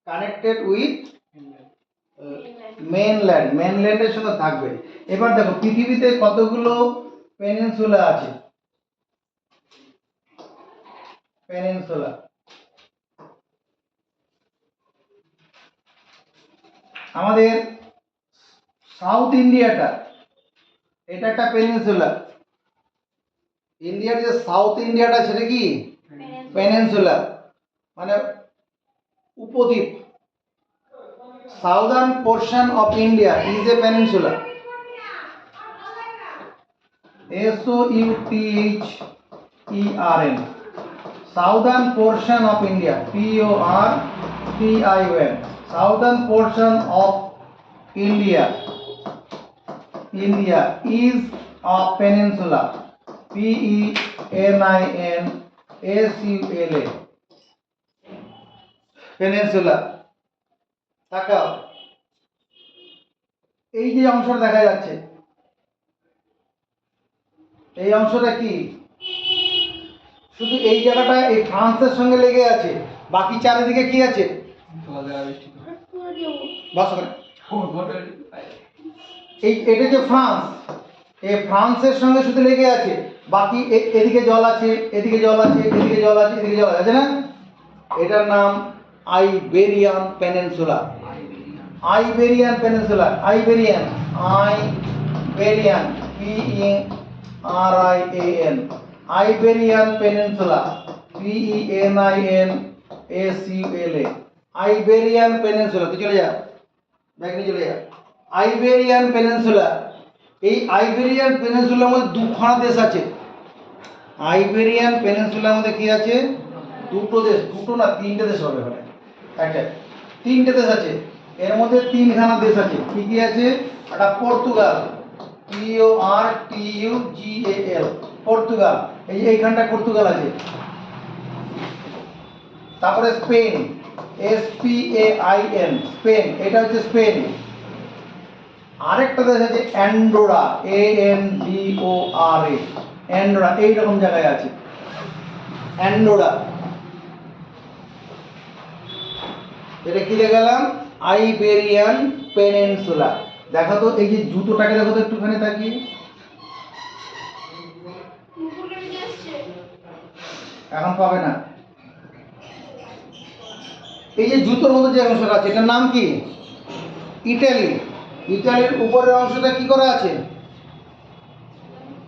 connected with মেনল্যান্ডের সঙ্গে থাকবে। এবার দেখো পৃথিবীতে কতগুলো পেনিনসুলা আছে। পেনিনসুলা, আমাদের সাউথ ইন্ডিয়াটা, এটা একটা পেনিনসুলা। ইন্ডিয়ার যে সাউথ ইন্ডিয়াটা সেটা কি? পেনিনসুলা, মানে উপদ্বীপ। Southern portion of India is a peninsula. SOUTHERN, southern portion of India, PORTION, southern portion of India is a peninsula, PENINSULA, peninsula। তাকাও, এই যে অংশটা দেখা যাচ্ছে, এই অংশটা কি? শুধু এই জায়গাটা এই ফ্রান্সের সঙ্গে লেগে আছে, বাকি চারিদিকে কি আছে? এটা যে ফ্রান্স, এই ফ্রান্সের সঙ্গে শুধু লেগে আছে, বাকি এদিকে জল আছে, এদিকে জল আছে, এদিকে জল আছে, এদিকে জল আছে না? এটার নাম Iberian peninsula. Iberian peninsula, Iberian PERIAN, Iberian peninsula. PENINSULA, Iberian peninsula. তুই চলে যা, ব্যাগ নিয়ে চলে যা। আইবেরিয়ান পেনিনসুলা, এই আইবেরিয়ান পেনিনসুলার মধ্যে দুখানা দেশ আছে। আইবেরিয়ান পেনিনসুলার মধ্যে কি আছে? দুটো দেশ, দুটো না তিনটে দেশ হবে ওখানে। একটা তিনটে দেশ আছে, এর মধ্যে তিনখানা দেশ আছে। কি কি আছে? একটা পর্তুগাল, PORTUGAL, পর্তুগাল, এইখানটা পর্তুগাল আছে। তারপরে স্পেন, SPAIN, স্পেন, এটা হচ্ছে স্পেন। আরেকটা দেশ আছে অ্যান্ডোরা, ANDORA, অ্যান্ডোরা, এইরকম জায়গায় আছে অ্যান্ডোরা। এটা কি দেখালাম? Iberian peninsula. দেখো তো এই যে জুতোটাকে দেখো তো একটুখানি তাকিয়ে। এখন পাবে না। এই যে জুতোর মধ্যে যে অংশটা আছে এটার নাম কি? ইটালি। ইটালির উপরের অংশটা কি করা আছে?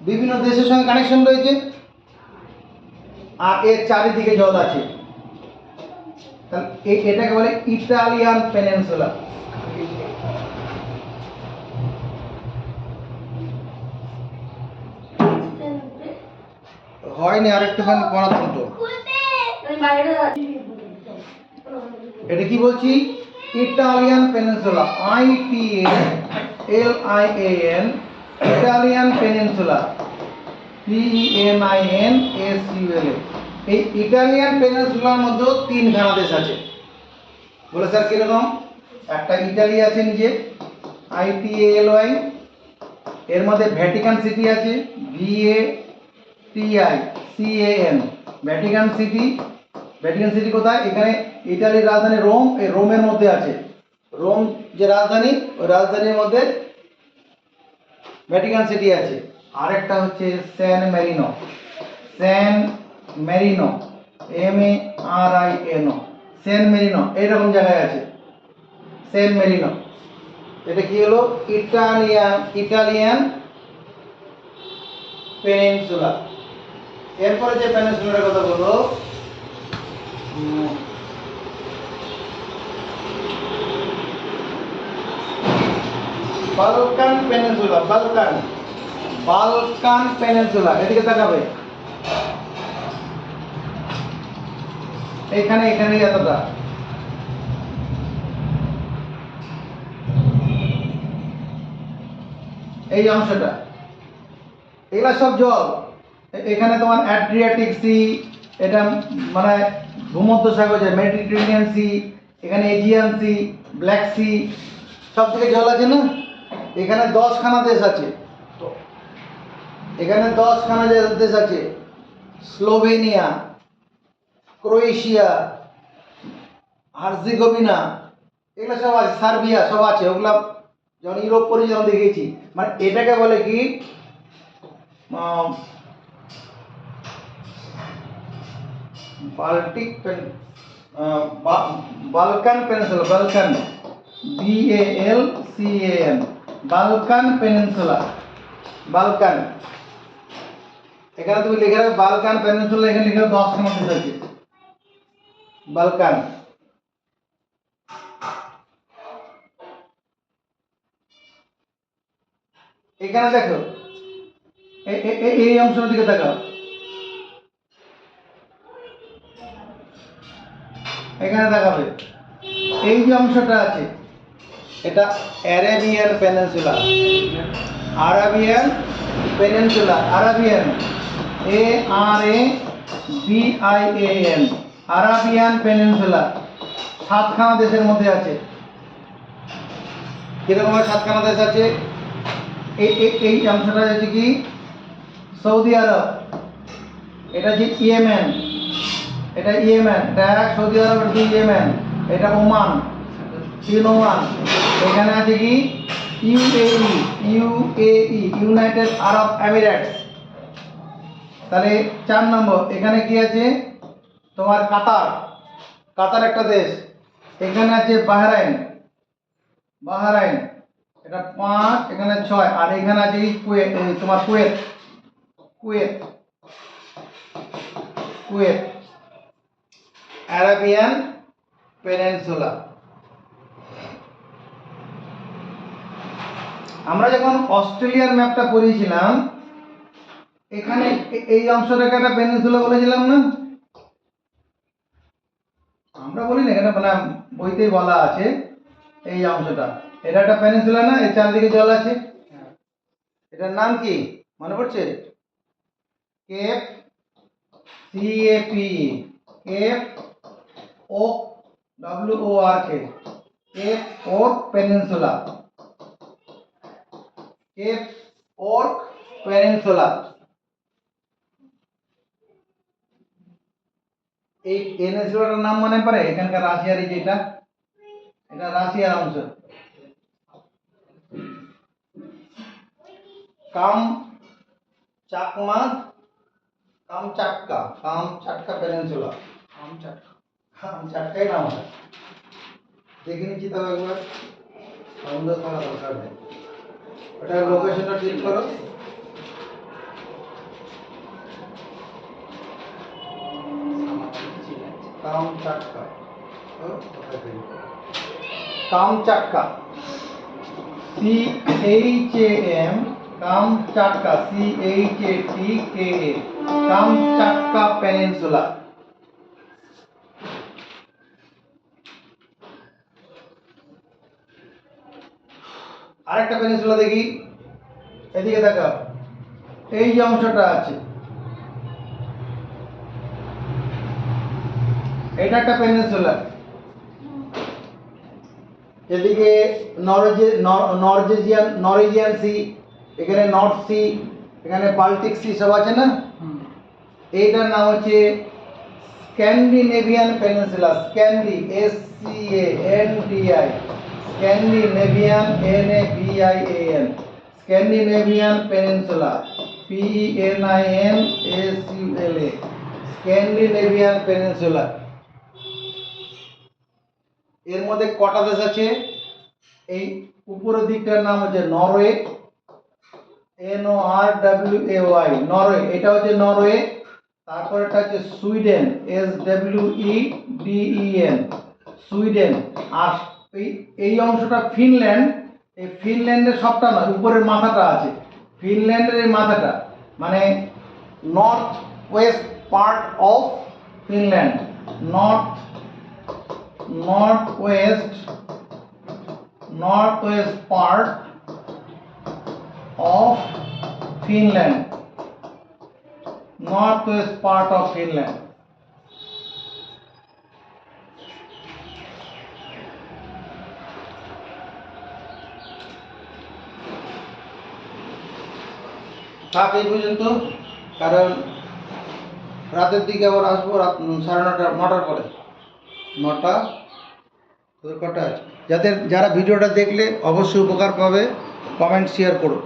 বিভিন্ন দেশের সঙ্গে কানেকশন রয়েছে, আর এর চারিদিকে জল আছে। তাহলে এটাকে বলে ইটালিয়ান পেনিনসুলা। হয়নি, আরেকটুখানি পড়াতাম তো। এটা কি বলছি? Italian peninsula, ITALIAN, Italian peninsula, PENINSULA। এই ইটালিয়ান পেনিনসুলার মধ্যে তিনখানা দেশ আছে। বলে স্যার কিরকম? একটা ইটালি আছে নিজে, ITALY, এর মধ্যে ভ্যাটিকান সিটি আছে, VATICAN, Vatican city. Vatican city কোথায়? এখানে ইটালির রাজধানী রোম, এই রোমের মধ্যে আছে। রোম যে রাজধানী, ওই রাজধানীর মধ্যে ভ্যাটিকান সিটি আছে। আরেকটা হচ্ছে স্যান মেরিনো, স্যান মেরিনো, MARINO, স্যান মেরিনো, এইরকম জায়গায় আছে স্যান মেরিনো। এটা কি হলো? Italian peninsula. এরপরে যে পেনিনসুলার কথা বলবো, বালকান পেনিনসুলা। বালকান পেনিনসুলা, এদিকে তাকাবে। এখানে এতটা, এই অংশটা, এগুলা সব জল। এখানে তোমার অ্যাড্রিয়াটিক সি, এটা মানে ভূমধ্য সাগর, যে মেডিটেরিয়ান সি, এখানে এজিয়ান সি, ব্ল্যাক সি, সব থেকে জল আছে না। এখানে 10খানা দেশ আছে। এখানে 10খানা দেশ আছে। স্লোভেনিয়া, ক্রোয়েশিয়া, হার্জেগোভিনা, এগুলো সব আছে। সার্বিয়া সব আছে। ওগুলা যখন ইউরোপ পরে যখন দেখেছি, মানে এটাকে বলে কি বালকান পেনিনসুলা, বালকান, BALCAN, বালকান পেনিনসুলা, বালকান। এখানে তুমি লিখে রাখো বালকান পেনিনসুলা, এখানে লিখে 10খানা দেশ আছে বালকান। এখানে দেখো, এই অংশের দিকে তাকাও। এখানে দেখাবে এই যে অংশটা আছে, এটা Arabian peninsula, Arabian peninsula, Arabian, ARABIAN, Arabian peninsula. 7খানা দেশের মধ্যে আছে। কিরকম 7খানা দেশ আছে? এই অংশটা হচ্ছে কি সৌদি আরব, এটা যে ইয়েমেন, এটা ইয়েমেন, এটা সৌদি আরবের 2 ইয়েমেন, এটা ওমান, 3 ওমান। এখানে আছে কি UAE, ইউনাইটেড আরব এমিরেটস। তাহলে 4 নম্বর এখানে কি আছে? তোমার কাতার, কাতার একটা দেশ। এখানে আছে বাহরাইন, বাহরাইন, এটা 5, এখানে 6, আর এখানে আছে কি কুয়েত, তোমার Kuwait, Kuwait, Kuwait. Arabian peninsula. আমরা যখন অস্ট্রেলিয়ার ম্যাপটা পড়িয়েছিলাম, এখানে এই অংশটাকে একটা পেনিনসুলা বলেছিলাম না? আমরা বলি না, এখানে মানে বইতেই বলা আছে এই অংশটা, এটা একটা পেনিনসুলা না? এর চারদিকে জল আছে, এটার নাম কি মনে পড়ছে? Cape C A P, Cape York, WORK, Cape York peninsula, Cape York peninsula. এই পেনিনসুলাটার নাম মনে পড়ে? এখানকার রাশিয়ার এই যেটা, এটা রাশিয়ার অংশ। কামচাটকা, কামচাটকা পেনিনসুলা, কামচাটকাই নাম হয়। দেখে নিচ্ছি তবে একবার, সন্দেহ করা দরকার নেই। ওটার লোকেশনটা ঠিক করো। Kamchatka, Kamchatka, CHAM, Kamchatka, CHATKA, Kamchatka peninsula. আরেকটা পেনিনসুলা দেখি, এদিকে দেখাও। এই যে অংশটা আছে, এটা একটা পেনিনসুলা। এদিকে নরওয়েজিয়ান সি, এখানে নর্থ সি, এখানে বাল্টিক সি সব আছে না? এইটার নাম হচ্ছে Scandinavian peninsula. Scandi, SCANDI, Scandinavian, NAVIAN, Scandinavian peninsula, PENINSULA, Scandinavian peninsula. এর মধ্যে কটা দেশ আছে? এই উপরের দিকটার নাম হচ্ছে নরওয়ে, NORWAY, নরওয়ে, এটা হচ্ছে নরওয়ে। তারপর এটা হচ্ছে সুইডেন, SWEDEN, সুইডেন। আর এই অংশটা ফিনল্যান্ড। এই ফিনল্যান্ডের সবটা নয়, উপরের মাথাটা আছে ফিনল্যান্ডের, এই মাথাটা মানে north West part of Finland, north West part of Finland, northwest part of Finland. থাক এই পর্যন্ত, কারণ রাতের দিকে আবার আসবো, রাত 9:30 পরে, 9টা কটা আছে। যারা ভিডিওটা দেখলে অবশ্যই উপকার পাবে, কমেন্ট শেয়ার করো।